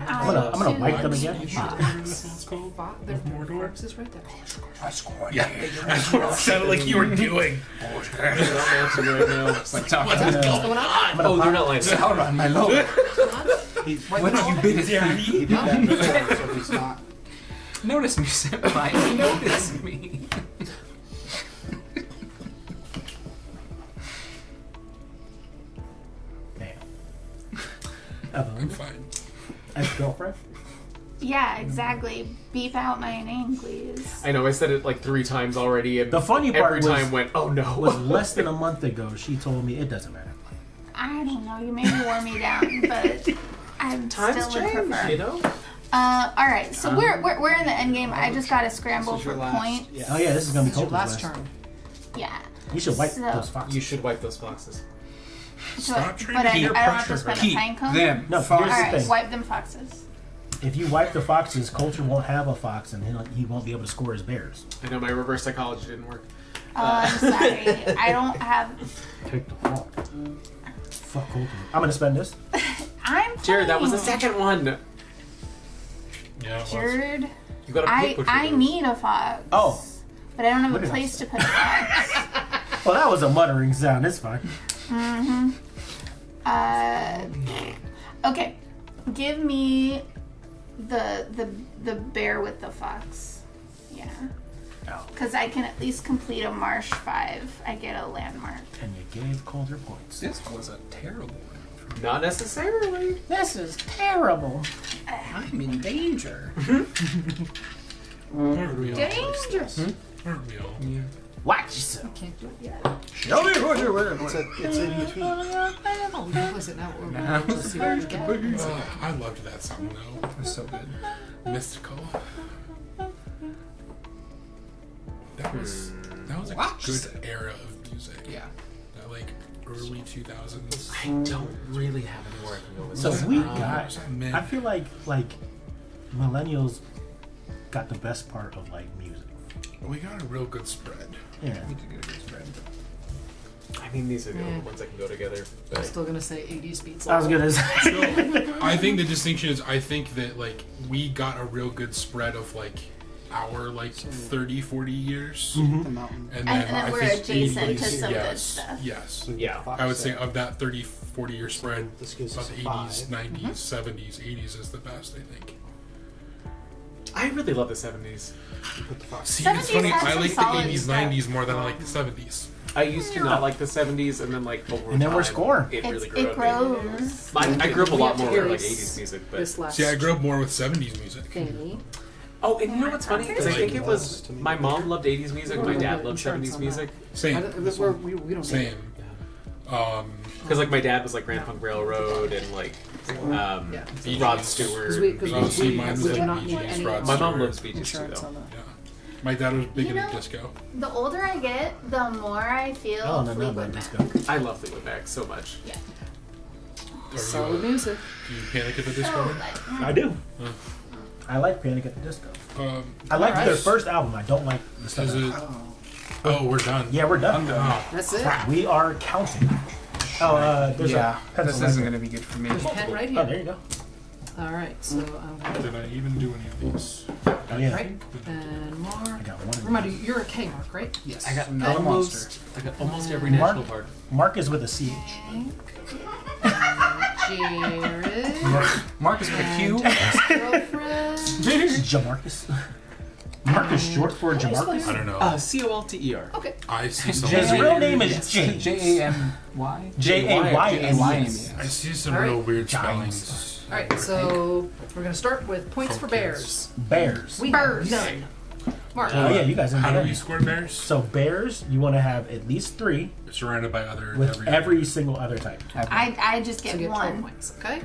I'm gonna wipe them again. You should remember this one's called? Their Mordor? fox is right there. Yeah, that's what it sounded like you were doing. They're not matching right now. It's like talking I'm to gonna Oh, they're not lining up. Sauron, my lord. What do you bid it He did that before, so he's not. Notice me, senpai. Notice me. I'm Evelyn, fine. ex-girlfriend. Yeah, exactly. Beep out my name, please. I know, I said it like 3 times already, and The funny part every was- time went, oh Was no. less than a month ago. She told me it doesn't matter. I don't know. You maybe wore me down, but I'm Times still would change, prefer. you know? All right. So we're in the end game. I just gotta scramble This is for your last. points. Yeah. Oh yeah, this is gonna be This is your Colton's last last. turn. Yeah. You should wipe So- those foxes. You should wipe those foxes. Stop trying But to I peer don't have to pressure spend her. a pine cone. Them. No, Fox. here's All the right. thing. Wipe them foxes. If you wipe the foxes, Culture won't have a fox, and he won't be able to score his bears. I know my reverse psychology didn't work. I'm sorry. I don't have. Take the fault. Fuck Colton. I'm gonna spend this. I'm playing. Jared, that was the second one. Yeah, it was. Jared, You gotta pick which I one. need a fox. Oh. But I don't have What a did I place to put a fox. Well, that was a muttering sound. It's fine. Okay. Give me the bear with the fox. Yeah. Oh. Because I can at least complete a marsh 5. I get a landmark. And you gave Coulter points. This was a terrible one. Not necessarily. This is terrible. I'm in danger. Aren't we all? Dangerous. Aren't we all? Watch yourself. Can't do it yet. Show me what you're wearing. It's in between. Oh, we can place it now. Or we'll just see what we get. I loved that song though. It was so good. Mystical. That was a Watch good it. era of music. Yeah. That like early 2000s. I don't really have anywhere I can go with So this. we got. Man. I feel like millennials got the best part of like music. We got a real good spread. Yeah. We did get a good spread. I mean, these are the Yeah. only ones that can go together. I'm But still gonna say 80s beats. I was gonna say. I think the distinction is I think that like we got a real good spread of like our like 30, 40 years. The mountain. And And then then I we're think adjacent 80s, to some good yes, stuff. Yes. So Yeah. fox I would say there. of that 30, 40 year spread, This gives of us a 80s, 5. 90s, 70s, 80s is the best, I think. I really love the 70s. You put the fox. See, 70s it's funny, had I some like the solid 80s, stuff. 90s more than I like the 70s. I used to not like the 70s, and then like over And then we're time, scoring. It really It grew on me. grows. I grew up a lot We have more to with like erase 80s music, but This last See, I grew up more with 70s music. thingy. oh, and you know what's funny? Because I think it was To me. my mom loved 80s music, my dad loved Insurance 70s on music. I Same. don't, we don't need Same. it. Because like my dad was like Grand Funk Railroad and like Yeah. Rod Stewart. Oh, see, mine was we do like not need BG's any Rod My mom Stewart. loves Bee Gees too insurance though. on that. Yeah. My dad was big You into know- disco. The older I get, the more I feel Oh, no, Fleetwood about Mac. disco. I love Fleetwood Mac so much. Yeah. Are Solid you, music. do you panic at the So, disco? like, I do. Huh. I like Panic at the Disco. I like Alright. their first album. I don't like the stuff. Is it? Oh, we're done. Yeah, we're done. Oh, That's it. We are counting. Oh, there's Yeah, a this pencil. isn't going to be good for me. There's a pen right Oh, there here. you go. All right, so did I even do any of these? Oh, yeah. right, and I Mark. got one. Remind you, you're a K Mark, right? Yes. I got not a monster. almost every Mark? national park. Mark is with a CH. Jared. Mark is with a Q. Girlfriend. Jamarcus. Mark is short for Jamarcus. I don't know. COLTER. Okay. I see some. His real name is Yes. James. J-A-M-Y? J-A-Y-N-E-S. I see some All right. real weird Giants. spellings. All right, so we're gonna start with points for Bears. Bears. We Bears. have none. Mark. Oh yeah, you guys How do didn't we get score bears? So Bears, you want to have at least 3 Surrounded by other with every single other type. I just So get you get 12 one. points, okay?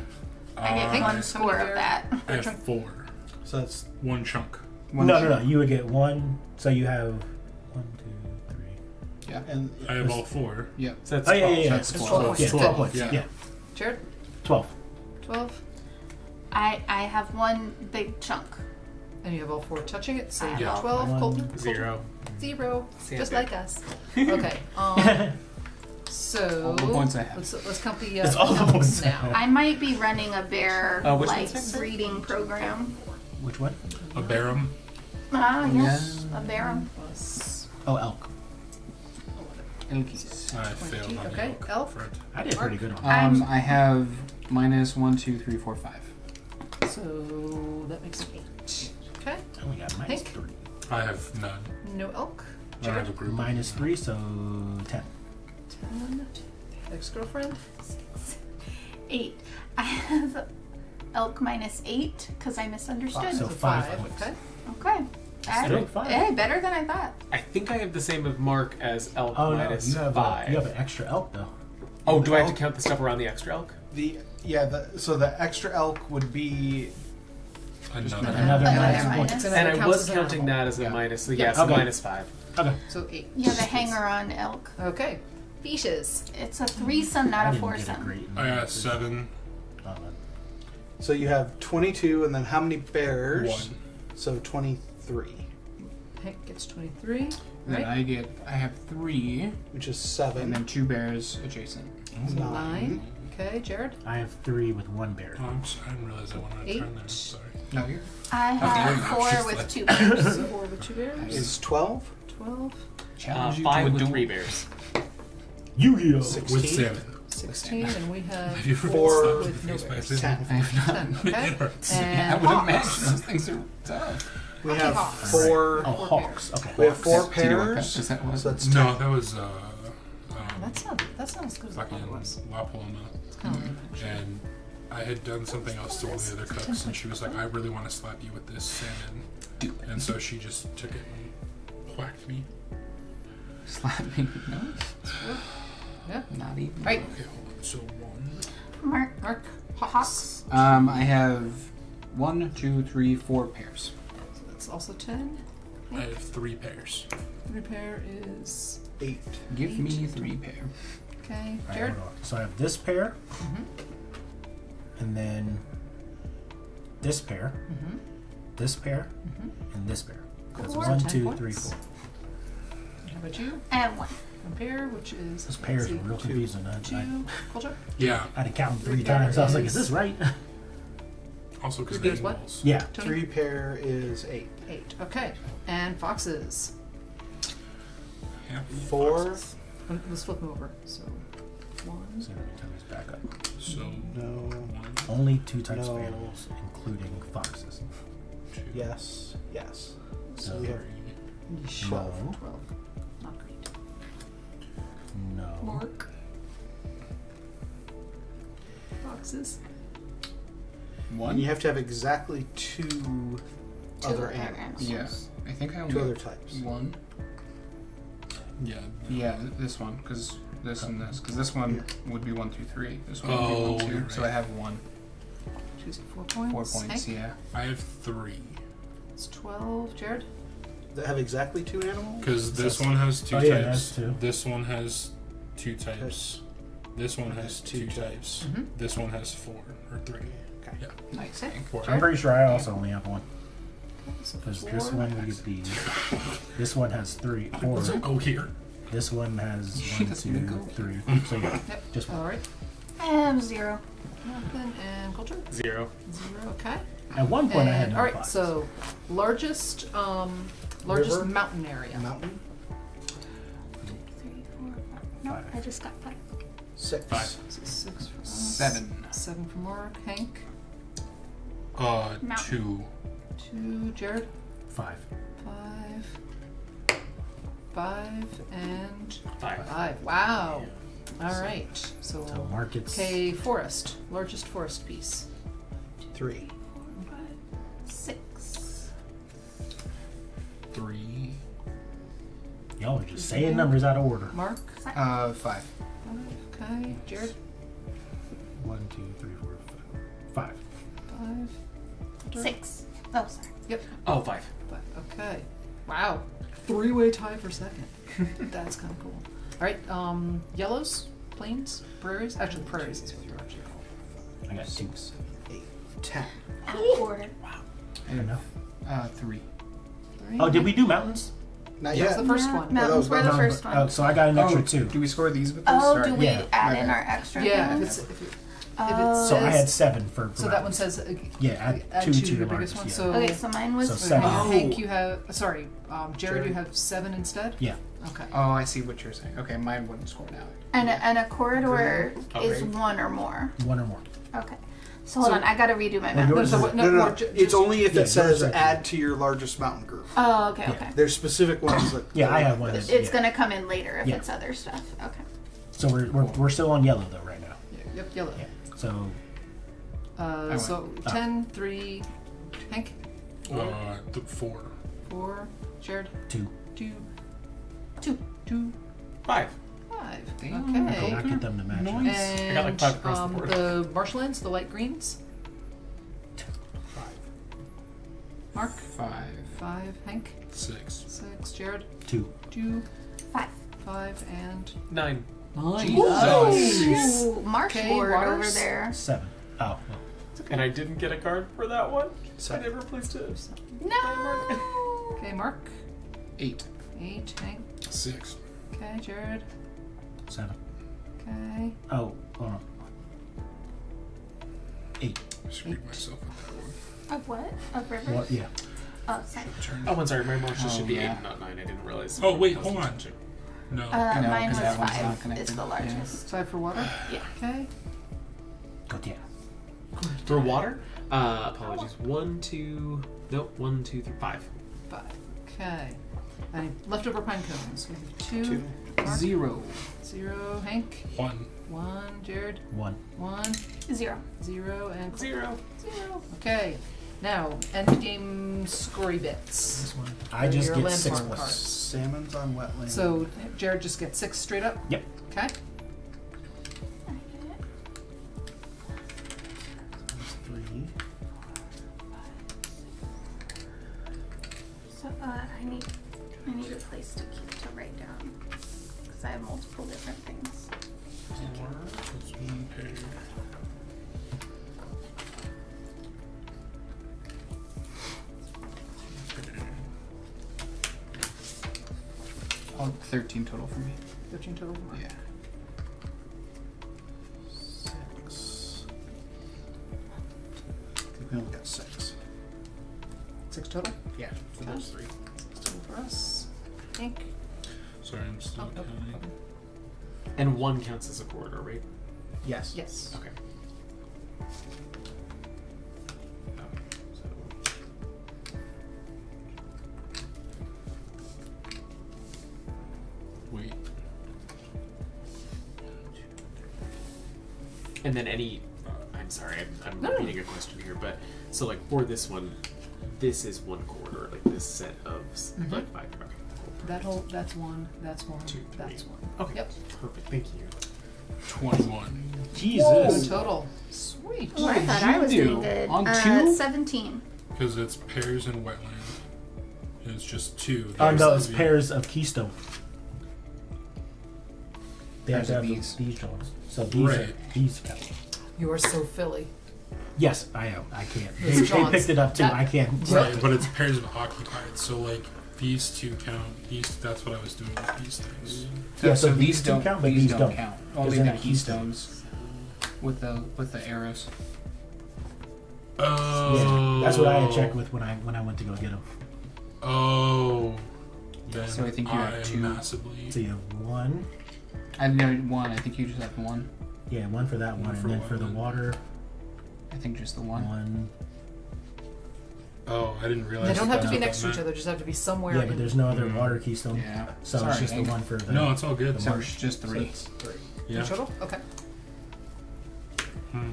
I get How one many score bears? of that. I have 4. So that's One chunk. No. You would get 1. So you have 1, 2, 3. Yeah. and I have all 4. Yep. So that's Oh yeah, 12. yeah, yeah. That's It's 12 points. Yeah, 12 points. Yeah. Yeah. Jared? 12. 12. I have one big chunk. And you have all 4 touching it, so you Yeah. get 12. 1, Colton? 0. 0. Sand Just bear. like us. Okay. So All the points I have. let's count the It's all the numbers points I now. have. I might be running a bear which like one's next? breeding program. Which one? A barum. Ah, yes, a bear. Plus Oh, elk. Elkies. I failed on Okay, the elk. front. I did pretty good on that. I have minus 1, 2, 3, 4, 5. so that makes 8. Okay. I only got minus Hank? 3. I have none. No elk. I have a Jared? group. Minus 3, so 10. 10. Ex-girlfriend? 8. I have elk minus 8 because I misunderstood. So So 5 points. Okay. Okay. Still 5. Hey, better than I thought. I think I have the same of Mark as elk Oh no, minus you have 5. you have an extra elk though. Oh, do I have to count the stuff around the extra elk? so the extra elk would be Another. Another Another minus minus. point. So And that I counts was as an counting animal. that as a Yeah. minus, so Yeah. yeah, so Okay. minus 5. Okay. So 8. Yeah, the hanger-on elk. Okay. Fishes. It's a threesome, not I a didn't get a foursome. great I got 7. Oh, so you have 22, and then how many bears? 1. So 23, Hank gets 23. Then Right? I have 3, which is and 7. then 2 bears adjacent. 9. Okay, Jared? I have 3 with 1 bear. Oh, I didn't realize I wanted to turn there. 8. Sorry. No, you're. I have Okay. 4 with 2 bears. 4 with 2 bears. Is 12? 12. Challenge you 5 to a with duel. 3 bears. Yu-Gi-Oh! 16? With 7. 16. And we have Have you ever 4 stopped with to no face my bears. decision? 10. I have not. 10. It Okay. hurts. I And would Hawks. imagine those things are tough. We have Hawks. 4. Oh, 4 hawks. Okay. We have 4 Do you know what pairs. pest that was? So that's No, 10. that was That's not as good as I fucking thought it was. La Paloma. It's kind of lame, actually. And I had done something else to one of the other cooks, and she was like, I really want to slap you with this salmon. And so she just took it and whacked me. Slapping. No. Yeah. Not even. Right. Okay, hold on. So 1. Mark. Hawks. I have 1, 2, 3, 4 pairs. So that's also 10. I have 3 pairs. 3 pair is 8. Give me 3 pair. okay. Alright, Jared. hold on. So I have this pair, Mm-hmm. and then this pair, Mm-hmm. this pair, Mm-hmm. and this pair. That's Four. 1, 10 2, points. 3, 4. How about you? I have 1. 1 pair, which is Those pairs let's are see, real confusing. I 2. Culture. Yeah. had to count them 3 Three pair times. I was like, is- is this right? Also because Three pairs what? animals. Yeah. Tony? 3 pair is 8. 8. Okay. And foxes. Yeah. 4. Let's flip them over. So 1. So let me turn this back up. So No. 1, Only 2 types of No. animals, including foxes. 2, Yes. Yes. So 3. we have No. 12. Not great. No. Mark. Foxes. And 1? you have to have exactly 2 other other animals. Yeah. I think I only 2 have other types. 1. Yeah. Yeah, this one, because this and this, because this one would be 1, 2, 3. This one would be 1, 2. you're So I right. have 1. Choose 4 points. 4 points, Hank? yeah. I have 3. It's 12. Jared? Does it have exactly 2 animals? Because this one has 2 Oh, types. yeah, that's 2. This one has 2 types. This one has 2 types. Mhm. This one has 4 or 3. Okay. Yeah. Nice, Okay. Hank. 4. I'm pretty sure I also only have 1. So Because 4. this one would be. This one has 3, 4. Doesn't go here. This one has She 1, doesn't even 2, go. 3. So yeah, Yep. just 1. All right. I have 0. Nothing. And culture? 0. 0. Okay. At one point, I had And, no all right. 5s. So largest River? mountain area. Mountain? 2, 3, 4, 5. No, 5. I just got 5. 6. 5. So 6 for us. 7. 7 for Mark. Hank. Mountain. 2. 2. Jared. 5. 5. 5 and 5. 5. Wow. All right. So, So markets. okay, forest. Largest forest piece. 3. 4, 5, 6. 3. Y'all are just saying numbers out of order. Mark. 5. 5. Okay. Jared. 1, 2, 3, 4, 5. 5. 6. Oh, sorry. Yep. Oh, 5. 5. Okay. Wow. 3-way tie for second. That's kind of cool. All right. Yellows, plains, prairies. Actually, prairies is what you're actually called. I got 2. 8. 10. Out of order. I don't know. 3. 3. Oh, did we do mountains? Not That was yet. the first Yeah, one. Mountains were the No, first but- one. Oh, so I got an extra 2. Do we score these with this? Oh, Sorry. do we Yeah. add My in bad. our extra Yeah. things? If it Oh. So I says- had 7 for. So that one says Yeah, add 2 to your biggest largest. one. Yeah. So Okay, so mine was So three. 7. Hank, you have. Sorry, Jared, Jared. you have 7 instead. Yeah. Okay. Oh, I see what you're saying. Okay, mine wouldn't score now. And a corridor Oh, is right. 1 or more. 1 or more. Okay. So hold So- on, I gotta redo my Well, math. yours so is- what- No, no, more no. ju- It's just- only if Yeah, it says yours is- add to your largest mountain group. Oh, okay, Yeah. okay. There's specific ones that. Yeah, I have one. It's That, yeah. gonna come in later if Yeah. it's other stuff. Okay. So we're still on yellow though right now. Yep. Yellow. Yeah. So So 10, 3. Hank. 4. 4. Jared. 2. 2. 2. 2. 5. 5. Damn. I Okay. cannot get them to match. Nice. And I got like 5 across the board. the marshlands, the light greens. 5. Mark. 5. 5. Hank. 6. 6. Jared. 2. 2. 5. 5 and 9. 9. Jesus. Ooh, marsh Okay, board over waters. there. 7. Oh, well. And I didn't get a card for that one. Seven. I never placed it. No. Okay, Mark. 8. 8. Hank. 6. Okay, Jared. 7. Okay. Oh, hold on. 8. I screwed myself with that one. Of what? Of rivers? Well, yeah. Oh, sorry. Oh, I'm sorry. My marshes should be yeah. 8, not 9. I didn't realize. Oh, wait, I wasn't hold on. touching. No. I know, Mine 'cause was that one's not 5. It's connected. the largest. 5 for water. Yeah. Okay. Good, yeah. For water? Apologies. 1, 2. Nope. 1, 2, 3, 5. 5. Okay. And leftover pine cones. We have 2. 2. Mark. 0. 0. Hank. 1. 1. Jared. 1. 1. 0. 0. And 0. 0. Okay. Now, end game scory bits. I just Your get 6 landmark points. cards. Salmon's on wetland. So Jared just gets 6 straight up. Yep. Okay. I get it. 3. So I need a place to write down because I have multiple different things. 4. That's 1 pair. Oh, 13 total for me. 13 total. Yeah. 6. I think we only got 6. 6 total. Yeah, for those 3. 6 total for us. Hank. Sorry, I'm still Oh, counting. okay. And 1 counts as a corridor, right? Yes. Yes. Okay. Wait. And then any. I'm sorry, I'm No, no. repeating a question here, but so like for this one, this is 1 corridor, like this set of like 5. Okay, cool. That's one. That's one. 2, 3. That's one. Okay. Yep. Perfect. Thank you. 21. Jesus. Total. Sweet. Oh, I did thought you I was do? doing good. On 2? 17. Because it's pears and wetland. And it's just 2. Oh no, There's it's the- pairs of keystone. They have Pairs to of have these. these joints. So these count. You are so Philly. Yes, I am. I can't. It's They John's. picked it up too. That- I can't. Right, but it's pairs of occupied. So, like, these 2 count. That's what I was doing with these things. Yeah, so these these don't count, but these these don't don't. count. Because Only they're the not keystones with the arrows. Oh. Yeah, that's what I had checked with when I went to go get them. Oh. Then So I think you have I'm 2. massively. So you have one. I know 1. I think you just have 1. Yeah, one for that one, One and for then for the wetland. water, I think just the 1. one. Oh, I didn't realize. They don't have to that's be what next that to each meant. other. Just have to be somewhere. Yeah, but in- there's no other Mm. water keystone. Yeah. So Sorry, it's just the Hank. one for the. No, it's all good. the So marsh. it's just 3. So it's 3. Yeah. Total. Okay. Hmm.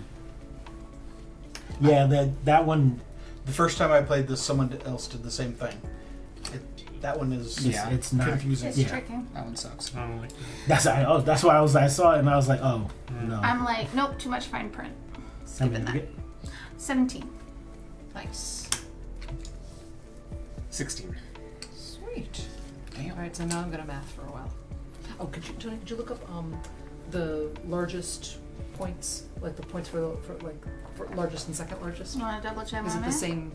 Yeah, that one. The first time I played this, someone else did the same thing. That one is Yeah. It's not confusing. It's Yeah. tricky. That one sucks. I don't like That's why I saw it and I was like, oh no. I'm like, nope, too much fine print. How Skipping many that. did you get? 17. Nice. 16. Sweet. Damn. All right. So now I'm gonna math for a while. Oh, Tony, could you look up the largest points, like the points for largest and second largest? You want to double check Is on it it? the same?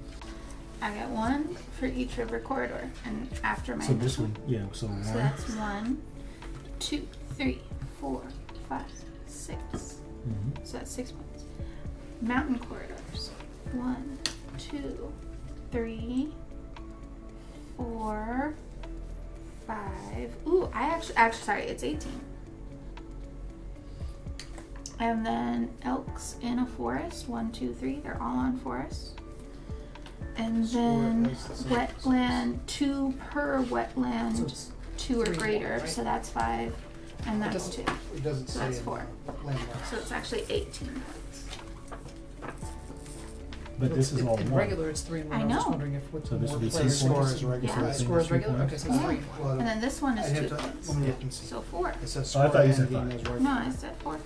I got 1 for each river corridor, and after my So this one, yeah. So So one. that's 1, 2, 3, 4, 5, 6. Mhm. So that's 6 points. Mountain corridors. 1, 2, 3, 4, 5. Ooh, I actually sorry, it's 18. And then elks in a forest. 1, 2, 3. They're all on forests. And then wetland, 2 per So wetland, it's 2 or 3 greater. more, right? So that's 5, and that's 2. It doesn't So say that's in 4. landmarks. So it's actually 18 points. But this is in, all in one. regular. It's 3 and 1. I I'm just know. wondering if with So this more would be players. six Score points. is regular. Yeah. So Score is regular. points. Okay, so it's Yeah. 3 and 1. Well, And then this one I is have 2 to, points. let me look and see. So 4. It says Oh, I thought you score said and five. game is No, regular. I said 4.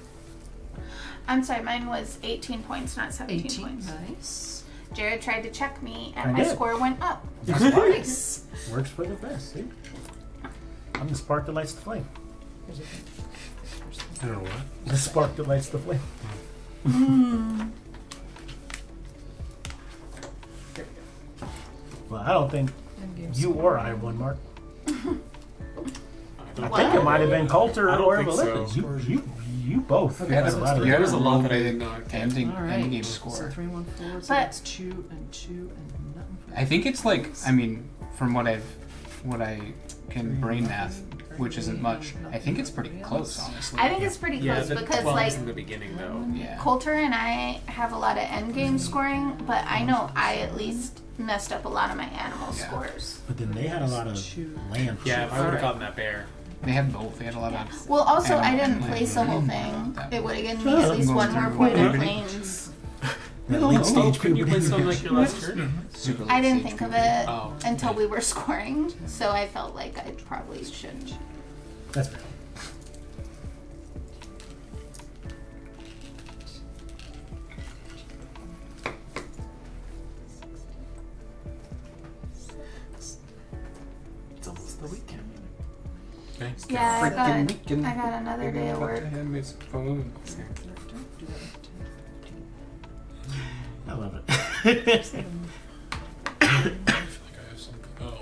I'm sorry, mine was 18 points, not 17 18. points. Nice. Jared tried to check me, and I my did. score went up. Nice. Works for the best. See, I'm the spark that lights the flame. Here's a- I don't know what. The spark that lights the flame. Well, I don't think Endgame you score. or I won, Mark. I What? think it might have been Coulter I don't or think so. Valipis. You both. Okay, had a so lot of it's Yeah, there's a lot that I Big did not get. ending All right. endgame So score. 3, 1, 4. So But- that's 2 and 2 and nothing. For I think it's like, I mean, from what I can brain math, which isn't much. I think it's pretty close, honestly. I think it's pretty Yeah, close the because, 12 like, is in the beginning, though. Yeah. Coulter and I have a lot of endgame scoring, but I know I at least messed up a lot of my animal Yeah. scores. But then they had a lot of Two. land. Yeah, if I would Alright. have gotten that bear. They had both. They had a lot of. Well, also, I Animal didn't place the whole handling. thing. It would have given me at Sure. least one more point in Mhm. planes. That late stage couldn't you play puberty. something like your last turn? Super I didn't late-stage think of puberty. it Oh, until okay. we were scoring, so I felt like I probably shouldn't. That's fair. It's almost the weekend. Okay. Yeah, Freaking weekend. I got another day at work. His phone. I love it. I feel like I have something. Oh.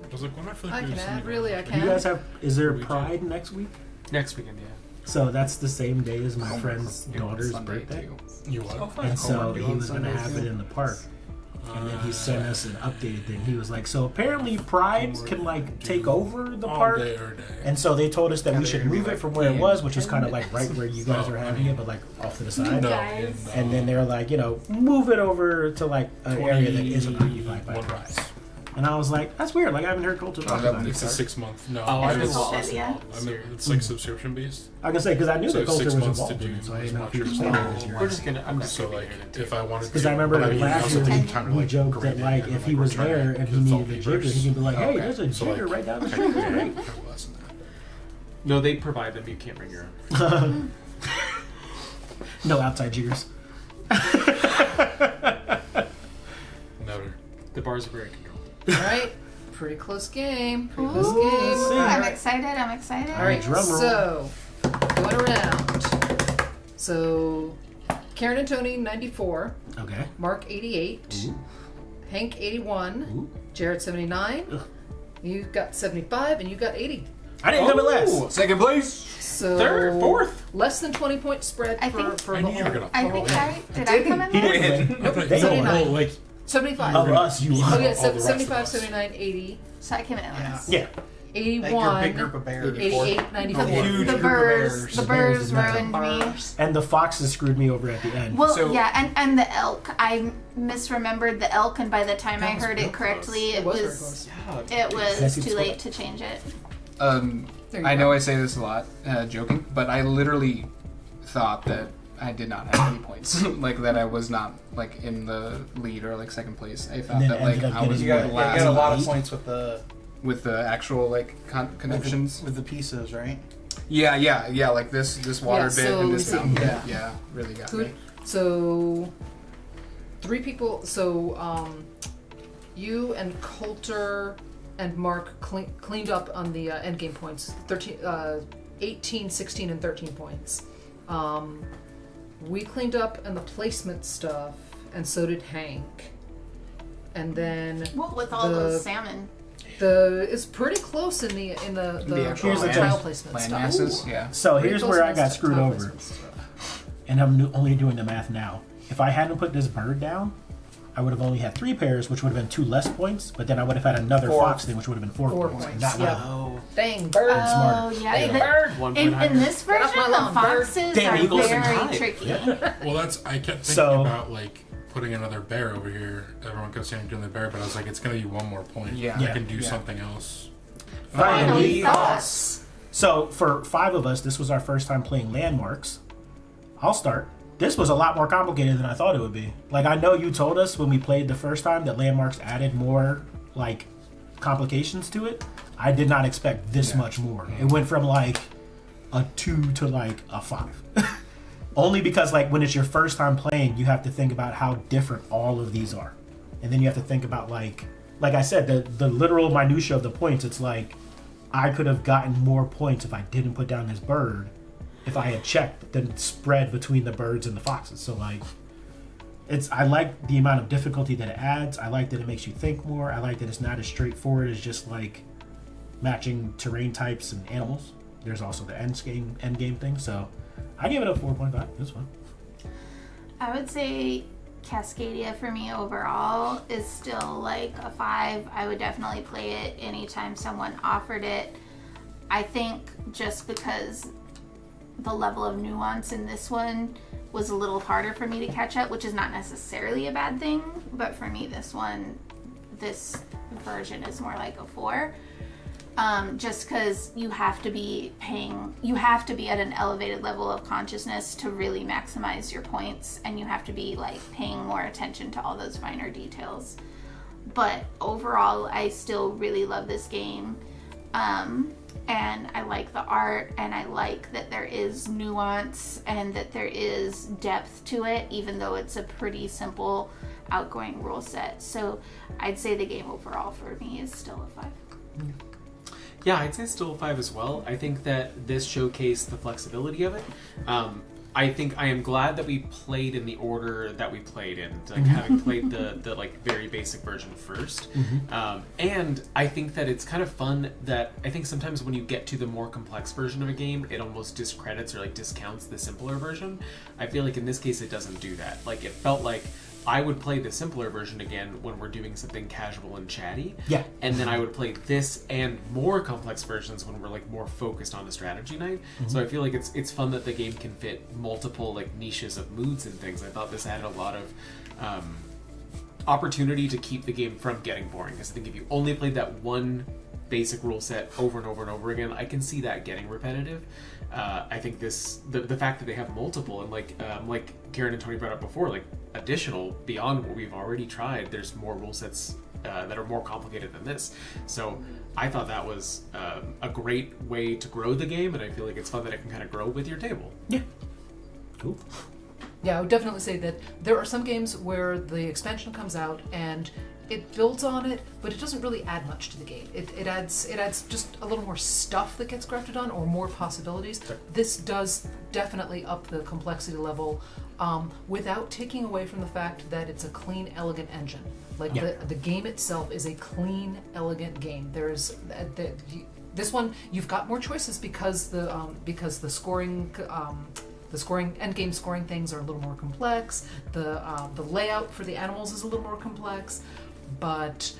I was like, when I feel like I we can have add, something really, I else. can. You guys have? Is there Weekend. Pride next week? Next weekend, yeah. So that's the same day as my friend's You want daughter's Sunday, birthday, too. You what? and so Homework due he on was going to Sunday, have too. it in the park. And then he sent us an updated thing. He was like, so apparently Pride can like take over the All park. day or day. And so they told us that we should move it from where it was, which is kind of like right 10 where you guys are having it, but like off to the side. no, guys. And then they're like, move it over to like an area that isn't occupied by 21 Pride. And I was like, that's weird. Like I haven't heard Coulter talk about it. It's a 6 month. No, Oh, I've been It's lost. bullshit, yeah. I mean, it's like subscription based. I can say because I knew So that Coulter 6 was months to involved in do it, so I as didn't know much if he was as playing it possible. this year. We're just gonna. I'm not So gonna like, get into if I wanted to, Because I remember but I mean, last also year taking time to he like joked that grade it like and, if he was return it, there and because he it's all needed a jigger, papers. he could be like, hey, Okay. there's a So, jigger like, right down the I street. could It's grade great. it, have less than that. No, they provide them. You can't bring your own. No outside jiggers. Never. The bars are very controlled. All right, pretty close game. Pretty close Ooh, game. I'm excited. I'm excited. All right, Drum roll. so going around. So Karen and Tony 94, Okay. Mark 88, Ooh. Hank 81, Ooh. Jared 79. Ugh. You got 75 and you got 80. I didn't come in last. Second place. So Third, fourth. less than 20 point spread I for, think- for I the knew you were whole. gonna. I think I did. I come in He there? didn't. I thought They you don't know, know. like 75. Of us, you Oh won. yeah, all the rest of 75, us. 79, 80, So I came in last. Yeah. 81, Like your big group of bears. 88, 94. Huge The group of birds. bears. The The bears birds is nuts. ruined me. And the foxes screwed me over at the end. Well, So- yeah, and the elk. I misremembered the elk, and by the time I That was heard real it correctly, close. it was very was close. Yeah. it That's was it, too score. late to change it. There you I go. know I say this a lot, joking, but I literally thought that I did not have any points. Like that I was not like in the lead or like second place. I thought then that like ended up I was You getting got, last you got a lot of eight. points with the with the actual like connections. with the pieces, right? Yeah. Like this water Yeah, bit so and this see, mountain yeah. bit. Yeah, really got Who- me. So, 3 people. So, you and Coulter and Mark cleaned up on the end game points. 18, 16, and 13 points. We cleaned up on the placement stuff, and so did Hank. And then Well, with all The- those salmon. it's pretty close in the actual Here's the tile thing. placement Land stuff. masses. Yeah. So Pretty here's close where in I the got screwed tile over. placement stuff. And I'm only doing the math now. If I hadn't put this bird down, I would have only had 3 pairs, which would have been 2 less points. But then I would have had another 4. fox thing, which would have been 4 4 points. points, That would yeah. have Oh. Dang bird. Oh smarter. yeah. Dang the- bird. 1 in, point in higher. this Get off version, my the lawn, bird. foxes Damn, are eagles and very hide. tricky. Well, that's I kept thinking So- about like putting another bear over here. Everyone kept saying doing the bear, but I was like, it's gonna be 1 more point. Yeah. I can do Yeah. something else. Finally, Finally, thoughts. So for 5 of us, this was our first time playing Landmarks. I'll start. This was a lot more complicated than I thought it would be. Like I know you told us when we played the first time that Landmarks added more like complications to it. I did not expect this much more. It went from like a 2 to like a 5. Only because like when it's your first time playing, you have to think about how different all of these are. And then you have to think about like I said, the literal minutia of the points. It's like I could have gotten more points if I didn't put down this bird, if I had checked the spread between the birds and the foxes. So like, I like the amount of difficulty that it adds. I like that it makes you think more. I like that it's not as straightforward as just like matching terrain types and animals. There's also the end game thing. So I gave it a 4.5. It was fun. I would say Cascadia for me overall is still like a 5. I would definitely play it anytime someone offered it. I think just because the level of nuance in this one was a little harder for me to catch up, which is not necessarily a bad thing, but for me this version is more like a 4. Just because you have to be at an elevated level of consciousness to really maximize your points, and you have to be like paying more attention to all those finer details. But overall, I still really love this game. And I like the art, and I like that there is nuance and that there is depth to it, even though it's a pretty simple outgoing rule set. So I'd say the game overall for me is still a 5. Yeah, I'd say still a 5 as well. I think that this showcased the flexibility of it. I think I am glad that we played in the order that we played in, like having played the like very basic version first. And I think that it's kind of fun that I think sometimes when you get to the more complex version of a game, it almost discredits or like discounts the simpler version. I feel like in this case it doesn't do that. Like it felt like I would play the simpler version again when we're doing something casual and chatty. Yeah. And then I would play this and more complex versions when we're like more focused on a strategy night. So I feel like it's fun that the game can fit multiple like niches of moods and things. I thought this had a lot of opportunity to keep the game from getting boring. Because I think if you only played that one basic rule set over and over and over again, I can see that getting repetitive. I think the fact that they have multiple and like Karen and Tony brought up before, like additional beyond what we've already tried, there's more rule sets that are more complicated than this. So I thought that was a great way to grow the game, and I feel like it's fun that it can kind of grow with your table. Yeah. Cool. Yeah, I would definitely say that there are some games where the expansion comes out and it builds on it, but it doesn't really add much to the game. It adds just a little more stuff that gets grafted on, or more possibilities. Sure. This does definitely up the complexity level, without taking away from the fact that it's a clean, elegant engine. Like the game itself is a clean, elegant game. There's this one you've got more choices because the scoring. The scoring, end game scoring things are a little more complex. The layout for the animals is a little more complex, but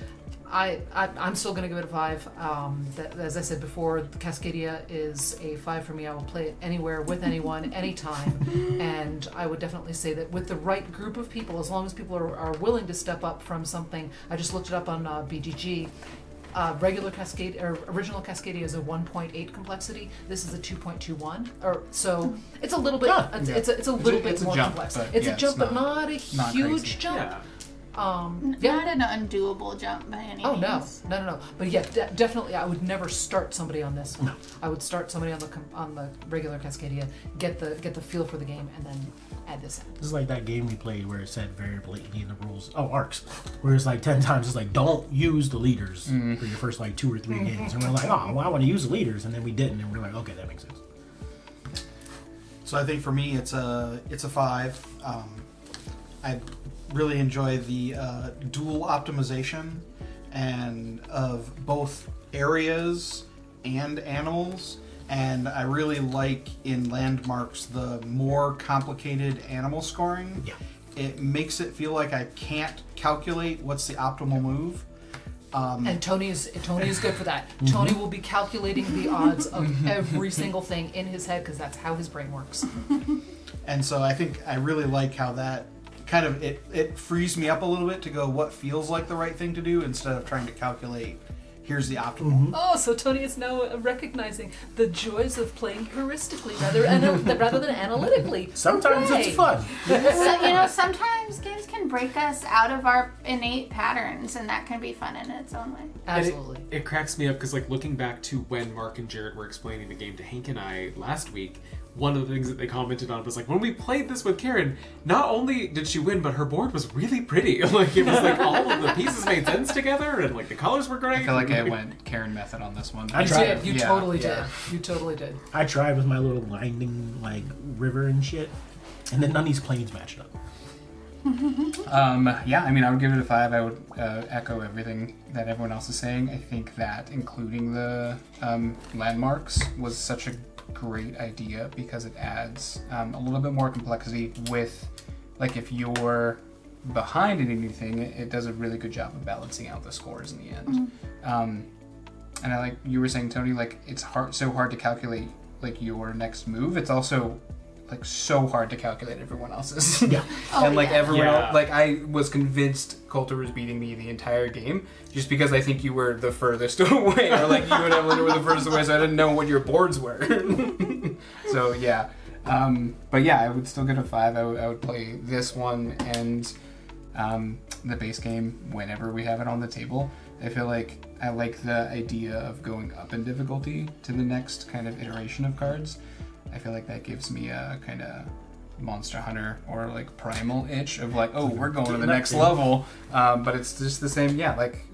I'm still going to give it a 5. As I said before, Cascadia is a 5 for me. I will play it anywhere with anyone, anytime, and I would definitely say that with the right group of people, as long as people are willing to step up from something. I just looked it up on BGG. Regular Cascadia or original Cascadia is a 1.8 complexity. This is a 2.21, or so it's a little bit. It's a little bit more jump, complex. but It's yeah, a jump, it's but not a huge crazy. jump. Yeah. Not an undoable jump by any Oh means. no! But yeah, definitely, I would never start somebody on this one. No. I would start somebody on the regular Cascadia, get the feel for the game, and then add this in. This is like that game we played where it said very blatantly in the rules. Oh, ARCs. Where it's like 10 times, it's like, don't use the leaders for your first like 2 or 3 games. And we're like, oh, well, I want to use the leaders. And then we didn't. And we're like, okay, that makes sense. So I think for me, it's a 5. I really enjoy the dual optimization and of both areas and animals. And I really like in Landmarks the more complicated animal scoring. Yeah. It makes it feel like I can't calculate what's the optimal move. And Tony is good for that. Tony will be calculating the odds of every single thing in his head because that's how his brain works. And so I think I really like how that kind of it frees me up a little bit to go what feels like the right thing to do instead of trying to calculate here's the optimal. Oh, so Tony is now recognizing the joys of playing heuristically rather than analytically. Sometimes Hooray! it's fun. So, sometimes games can break us out of our innate patterns, and that can be fun in its own way. Absolutely. It cracks me up because, like, looking back to when Mark and Jared were explaining the game to Hank and I last week, one of the things that they commented on was like, when we played this with Karen, not only did she win, but her board was really pretty. Like, it was like all of the pieces made sense together, and like the colors were great. I feel like I went Karen method on this one. I You tried. did. You Yeah, totally yeah. did. You totally did. I tried with my little winding like river and shit. And then none of these planes matched up. Yeah, I mean, I would give it a 5. I would echo everything that everyone else is saying. I think that including the landmarks was such a great idea because it adds a little bit more complexity with, like, if you're behind in anything, it does a really good job of balancing out the scores in the end. And I like you were saying, Tony, like, it's so hard to calculate like your next move. It's also like so hard to calculate everyone else's. Yeah. And like everyone Yeah. else, like I was convinced Coulter was beating me the entire game just because I think you were the furthest away, or like you and Evelyn were the furthest away, so I didn't know what your boards were. So yeah, but yeah, I would still get a 5. I would play this one and the base game whenever we have it on the table. I feel like I like the idea of going up in difficulty to the next kind of iteration of cards. I feel like that gives me a kind of Monster Hunter or like Primal itch of like, oh, we're going to the next level. But it's just the same, yeah. Like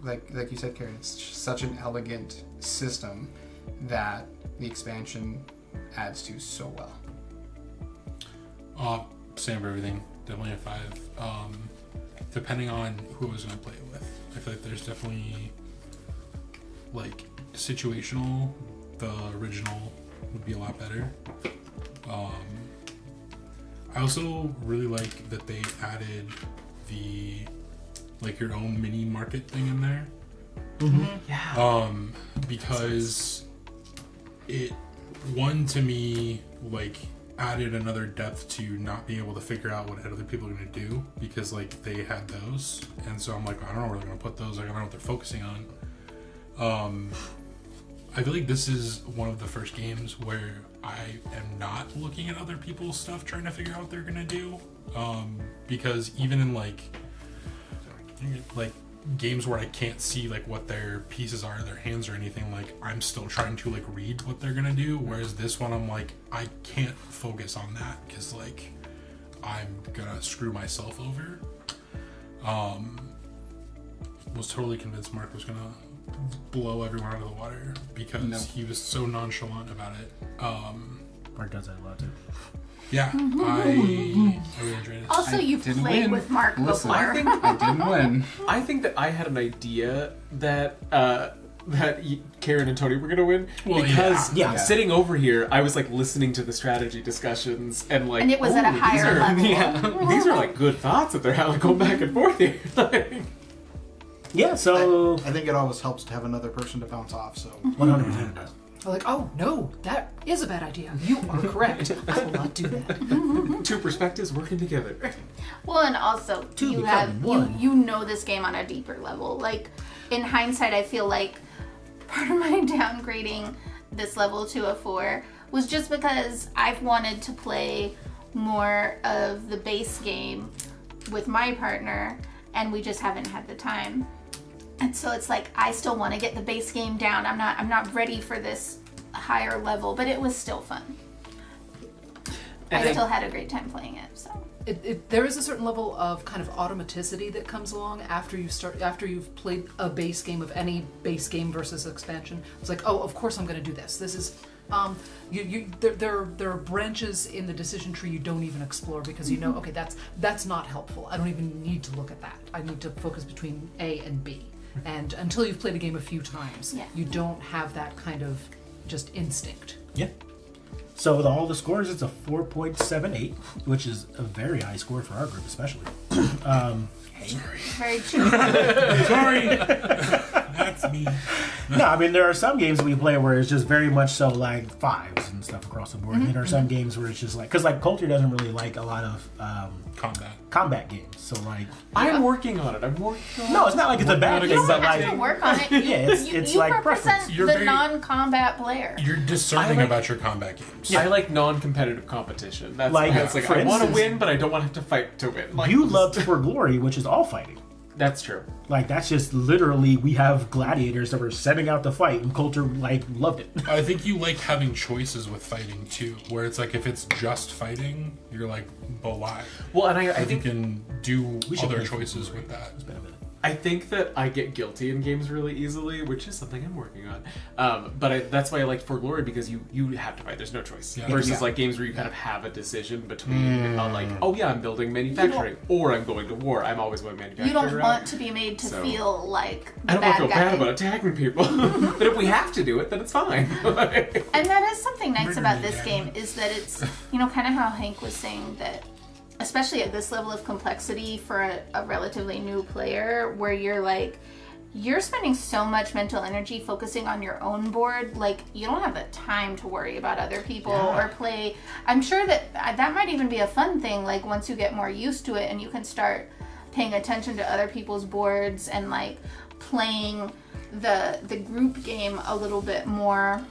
you said, Karen, it's just such an elegant system that the expansion adds to so well. Same for everything. Definitely a 5. Depending on who I was going to play it with, I feel like there's definitely like situational. The original would be a lot better. I also really like that they added the like your own mini market thing in there. Yeah. Because it, one, to me, like, added another depth to not being able to figure out what other people are going to do, because like they had those, and so I'm like, I don't know where they're going to put those. Like, I don't know what they're focusing on. I feel like this is one of the first games where I am not looking at other people's stuff trying to figure out what they're going to do, because even in like games where I can't see like what their pieces are, their hands or anything, like I'm still trying to like read what they're gonna do, whereas this one I'm like, I can't focus on that because like I'm gonna screw myself over. Was totally convinced Mark was gonna blow everyone out of the water because he was so nonchalant about it. Mark does that a lot too. Yeah, I really enjoyed it. Also, you've didn't played win. with Mark Listen, before. I didn't win. I think that I had an idea that Karen and Tony were gonna win Well, because yeah. sitting over here, I was like listening to the strategy discussions and like, And it was at a "Ooh, higher these are, level." Yeah, these are like good thoughts that they're having going back and forth here. Like, Yeah, so I think it always helps to have another person to bounce off. So 100%. I'm like, oh no, that is a bad idea. You are correct. I will not do that. two perspectives working together. Well, and also Two you have becoming one. you know this game on a deeper level. Like in hindsight, I feel like part of my downgrading this level to a 4 was just because I've wanted to play more of the base game with my partner, and we just haven't had the time. And so it's like I still want to get the base game down. I'm not ready for this higher level, but it was still fun. I still had a great time playing it. So There is a certain level of kind of automaticity that comes along after you've played a base game of any base game versus expansion. It's like, oh, of course I'm going to do this. This is there are branches in the decision tree you don't even explore because you know, okay, that's not helpful. I don't even need to look at that. I need to focus between A and B. And until you've played a game a few times, you don't have that kind of just instinct. Yeah. So with all the scores, it's a 4.78, which is a very high score for our group, especially. very true. Sorry, that's me. No, I mean, there are some games we play where it's just very much so like 5s and stuff across the board. And there are some games where it's just like, because like Coulter doesn't really like a lot of combat games. So like, I'm working on it. I'm working on it. no, it's not like it's a bad You thing, don't but have like, to work on it. yeah, it's you like represent preference. You're the very- non-combat player. You're discerning I like- about your combat games. I like non-competitive competition. That's Like, like for I want to instance- win, but I don't want to have to fight to win. Like, You loved For Glory, which is all fighting. That's true. Like that's just literally we have gladiators that were setting out to fight, and Coulter like loved it. I think you like having choices with fighting too, where it's like if it's just fighting, you're like, but why? Well, and I You think can do We should other play For choices Glory. with that. It's been a minute. I think that I get guilty in games really easily, which is something I'm working on. But that's why I liked For Glory, because you have to fight. There's no choice. Yeah. Versus like games where you kind of have a decision between like, oh yeah, I'm building manufacturing, or I'm going to war. I'm always going manufacturing. You don't route. want to be made to So- feel like the I don't want bad to feel guy. bad about attacking people. But if we have to do it, then it's fine. And that is something nice Murder about me, this Dad. game is that it's, kind of how Hank was saying that, especially at this level of complexity for a relatively new player, where you're spending so much mental energy focusing on your own board, like you don't have the time to worry about other people or play. I'm sure that might even be a fun thing, like once you get more used to it and you can start paying attention to other people's boards and like playing the group game a little bit more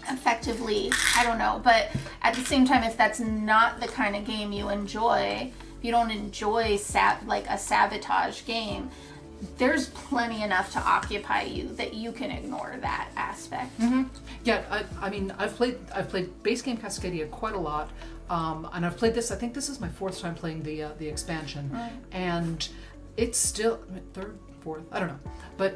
effectively. I don't know, but at the same time, if that's not the kind of game you enjoy, if you don't enjoy like a sabotage game, there's plenty enough to occupy you that you can ignore that aspect. Yeah, I mean, I've played base game Cascadia quite a lot, and I've played this. I think this is my 4th time playing the expansion, and it's still third, 4th, I don't know, but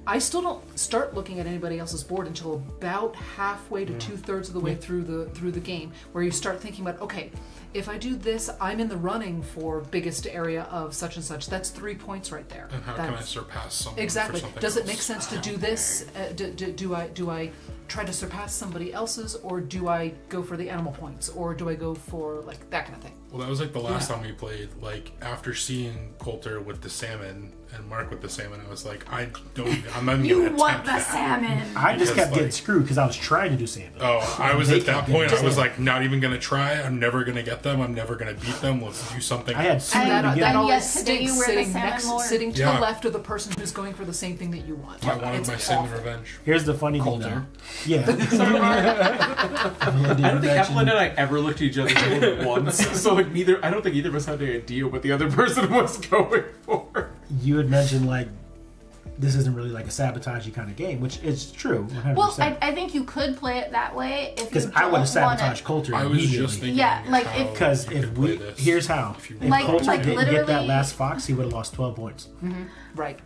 I still don't start looking at anybody else's board until about halfway to 2/3 of the way through the game, where you start thinking about, okay, if I do this, I'm in the running for biggest area of such and such. That's 3 points right there. And how can I surpass someone Exactly. for something Does it else? make sense to do this? Do I try to surpass somebody else's, or do I go for the animal points, or do I go for like that kind of thing? Well, that was like the last time we played. Like after seeing Coulter with the salmon and Mark with the salmon, I was like, I'm not even You gonna want attempt the that. salmon. I just Because, kept getting like- screwed because I was trying to do salmon. Oh, I was They at that kept point. getting I was salmon. like, not even gonna try. I'm never gonna get them. I'm never gonna beat them. Let's do something. I had else. two And to That get. and always yet today stinks you were the sitting salmon lord. sitting to Yeah. the left of the person who's going for the same thing that you want. I wanted It's my salmon awful. revenge. Here's the funny thing, though. Yeah. I don't think Evelyn and I ever looked at each other once, so like I don't think either of us had any idea what the other person was going for. You had mentioned like this isn't really like a sabotagey kind of game, which is true. 100%. Well, I think you could play it that way if you because don't I would have wanna- sabotaged Coulter I was immediately. just thinking. Yeah, like how if- Because you if could play we this here's how if you if Like- Coulter like didn't get that literally- last fox, he would have lost 12 points. Right.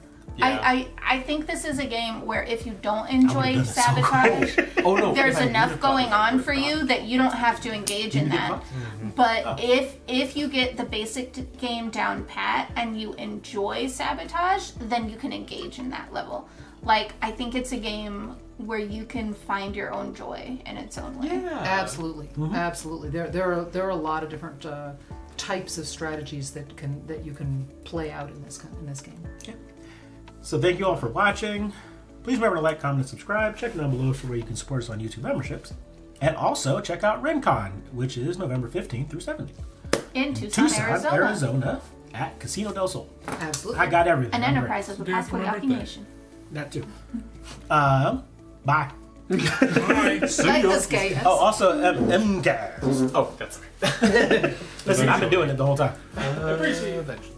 I think this is a game where if you don't enjoy done it so sabotage, Oh no! there's if I enough would've going gotten on it, for you that you don't have to engage in You get that. fox? But if you get the basic game down pat and you enjoy sabotage, then you can engage in that level. Like, I think it's a game where you can find your own joy in its own way. Yeah. Absolutely, absolutely. There are a lot of different types of strategies that you can play out in this game. So thank you all for watching. Please remember to like, comment, and subscribe. Check down below for where you can support us on YouTube memberships. And also check out RinCon, which is November 15th through 17th. In Tucson, Arizona. at Casino del Sol. Absolutely. I got everything. An I'm enterprise of the Day for my Pasquayaki birthday. Nation. ready. That too. Bye. Bye. Like this guy. Yes. Oh, also MCAS. Oh, that's right. Listen, I've been doing it the whole time. Appreciate it. Eventually.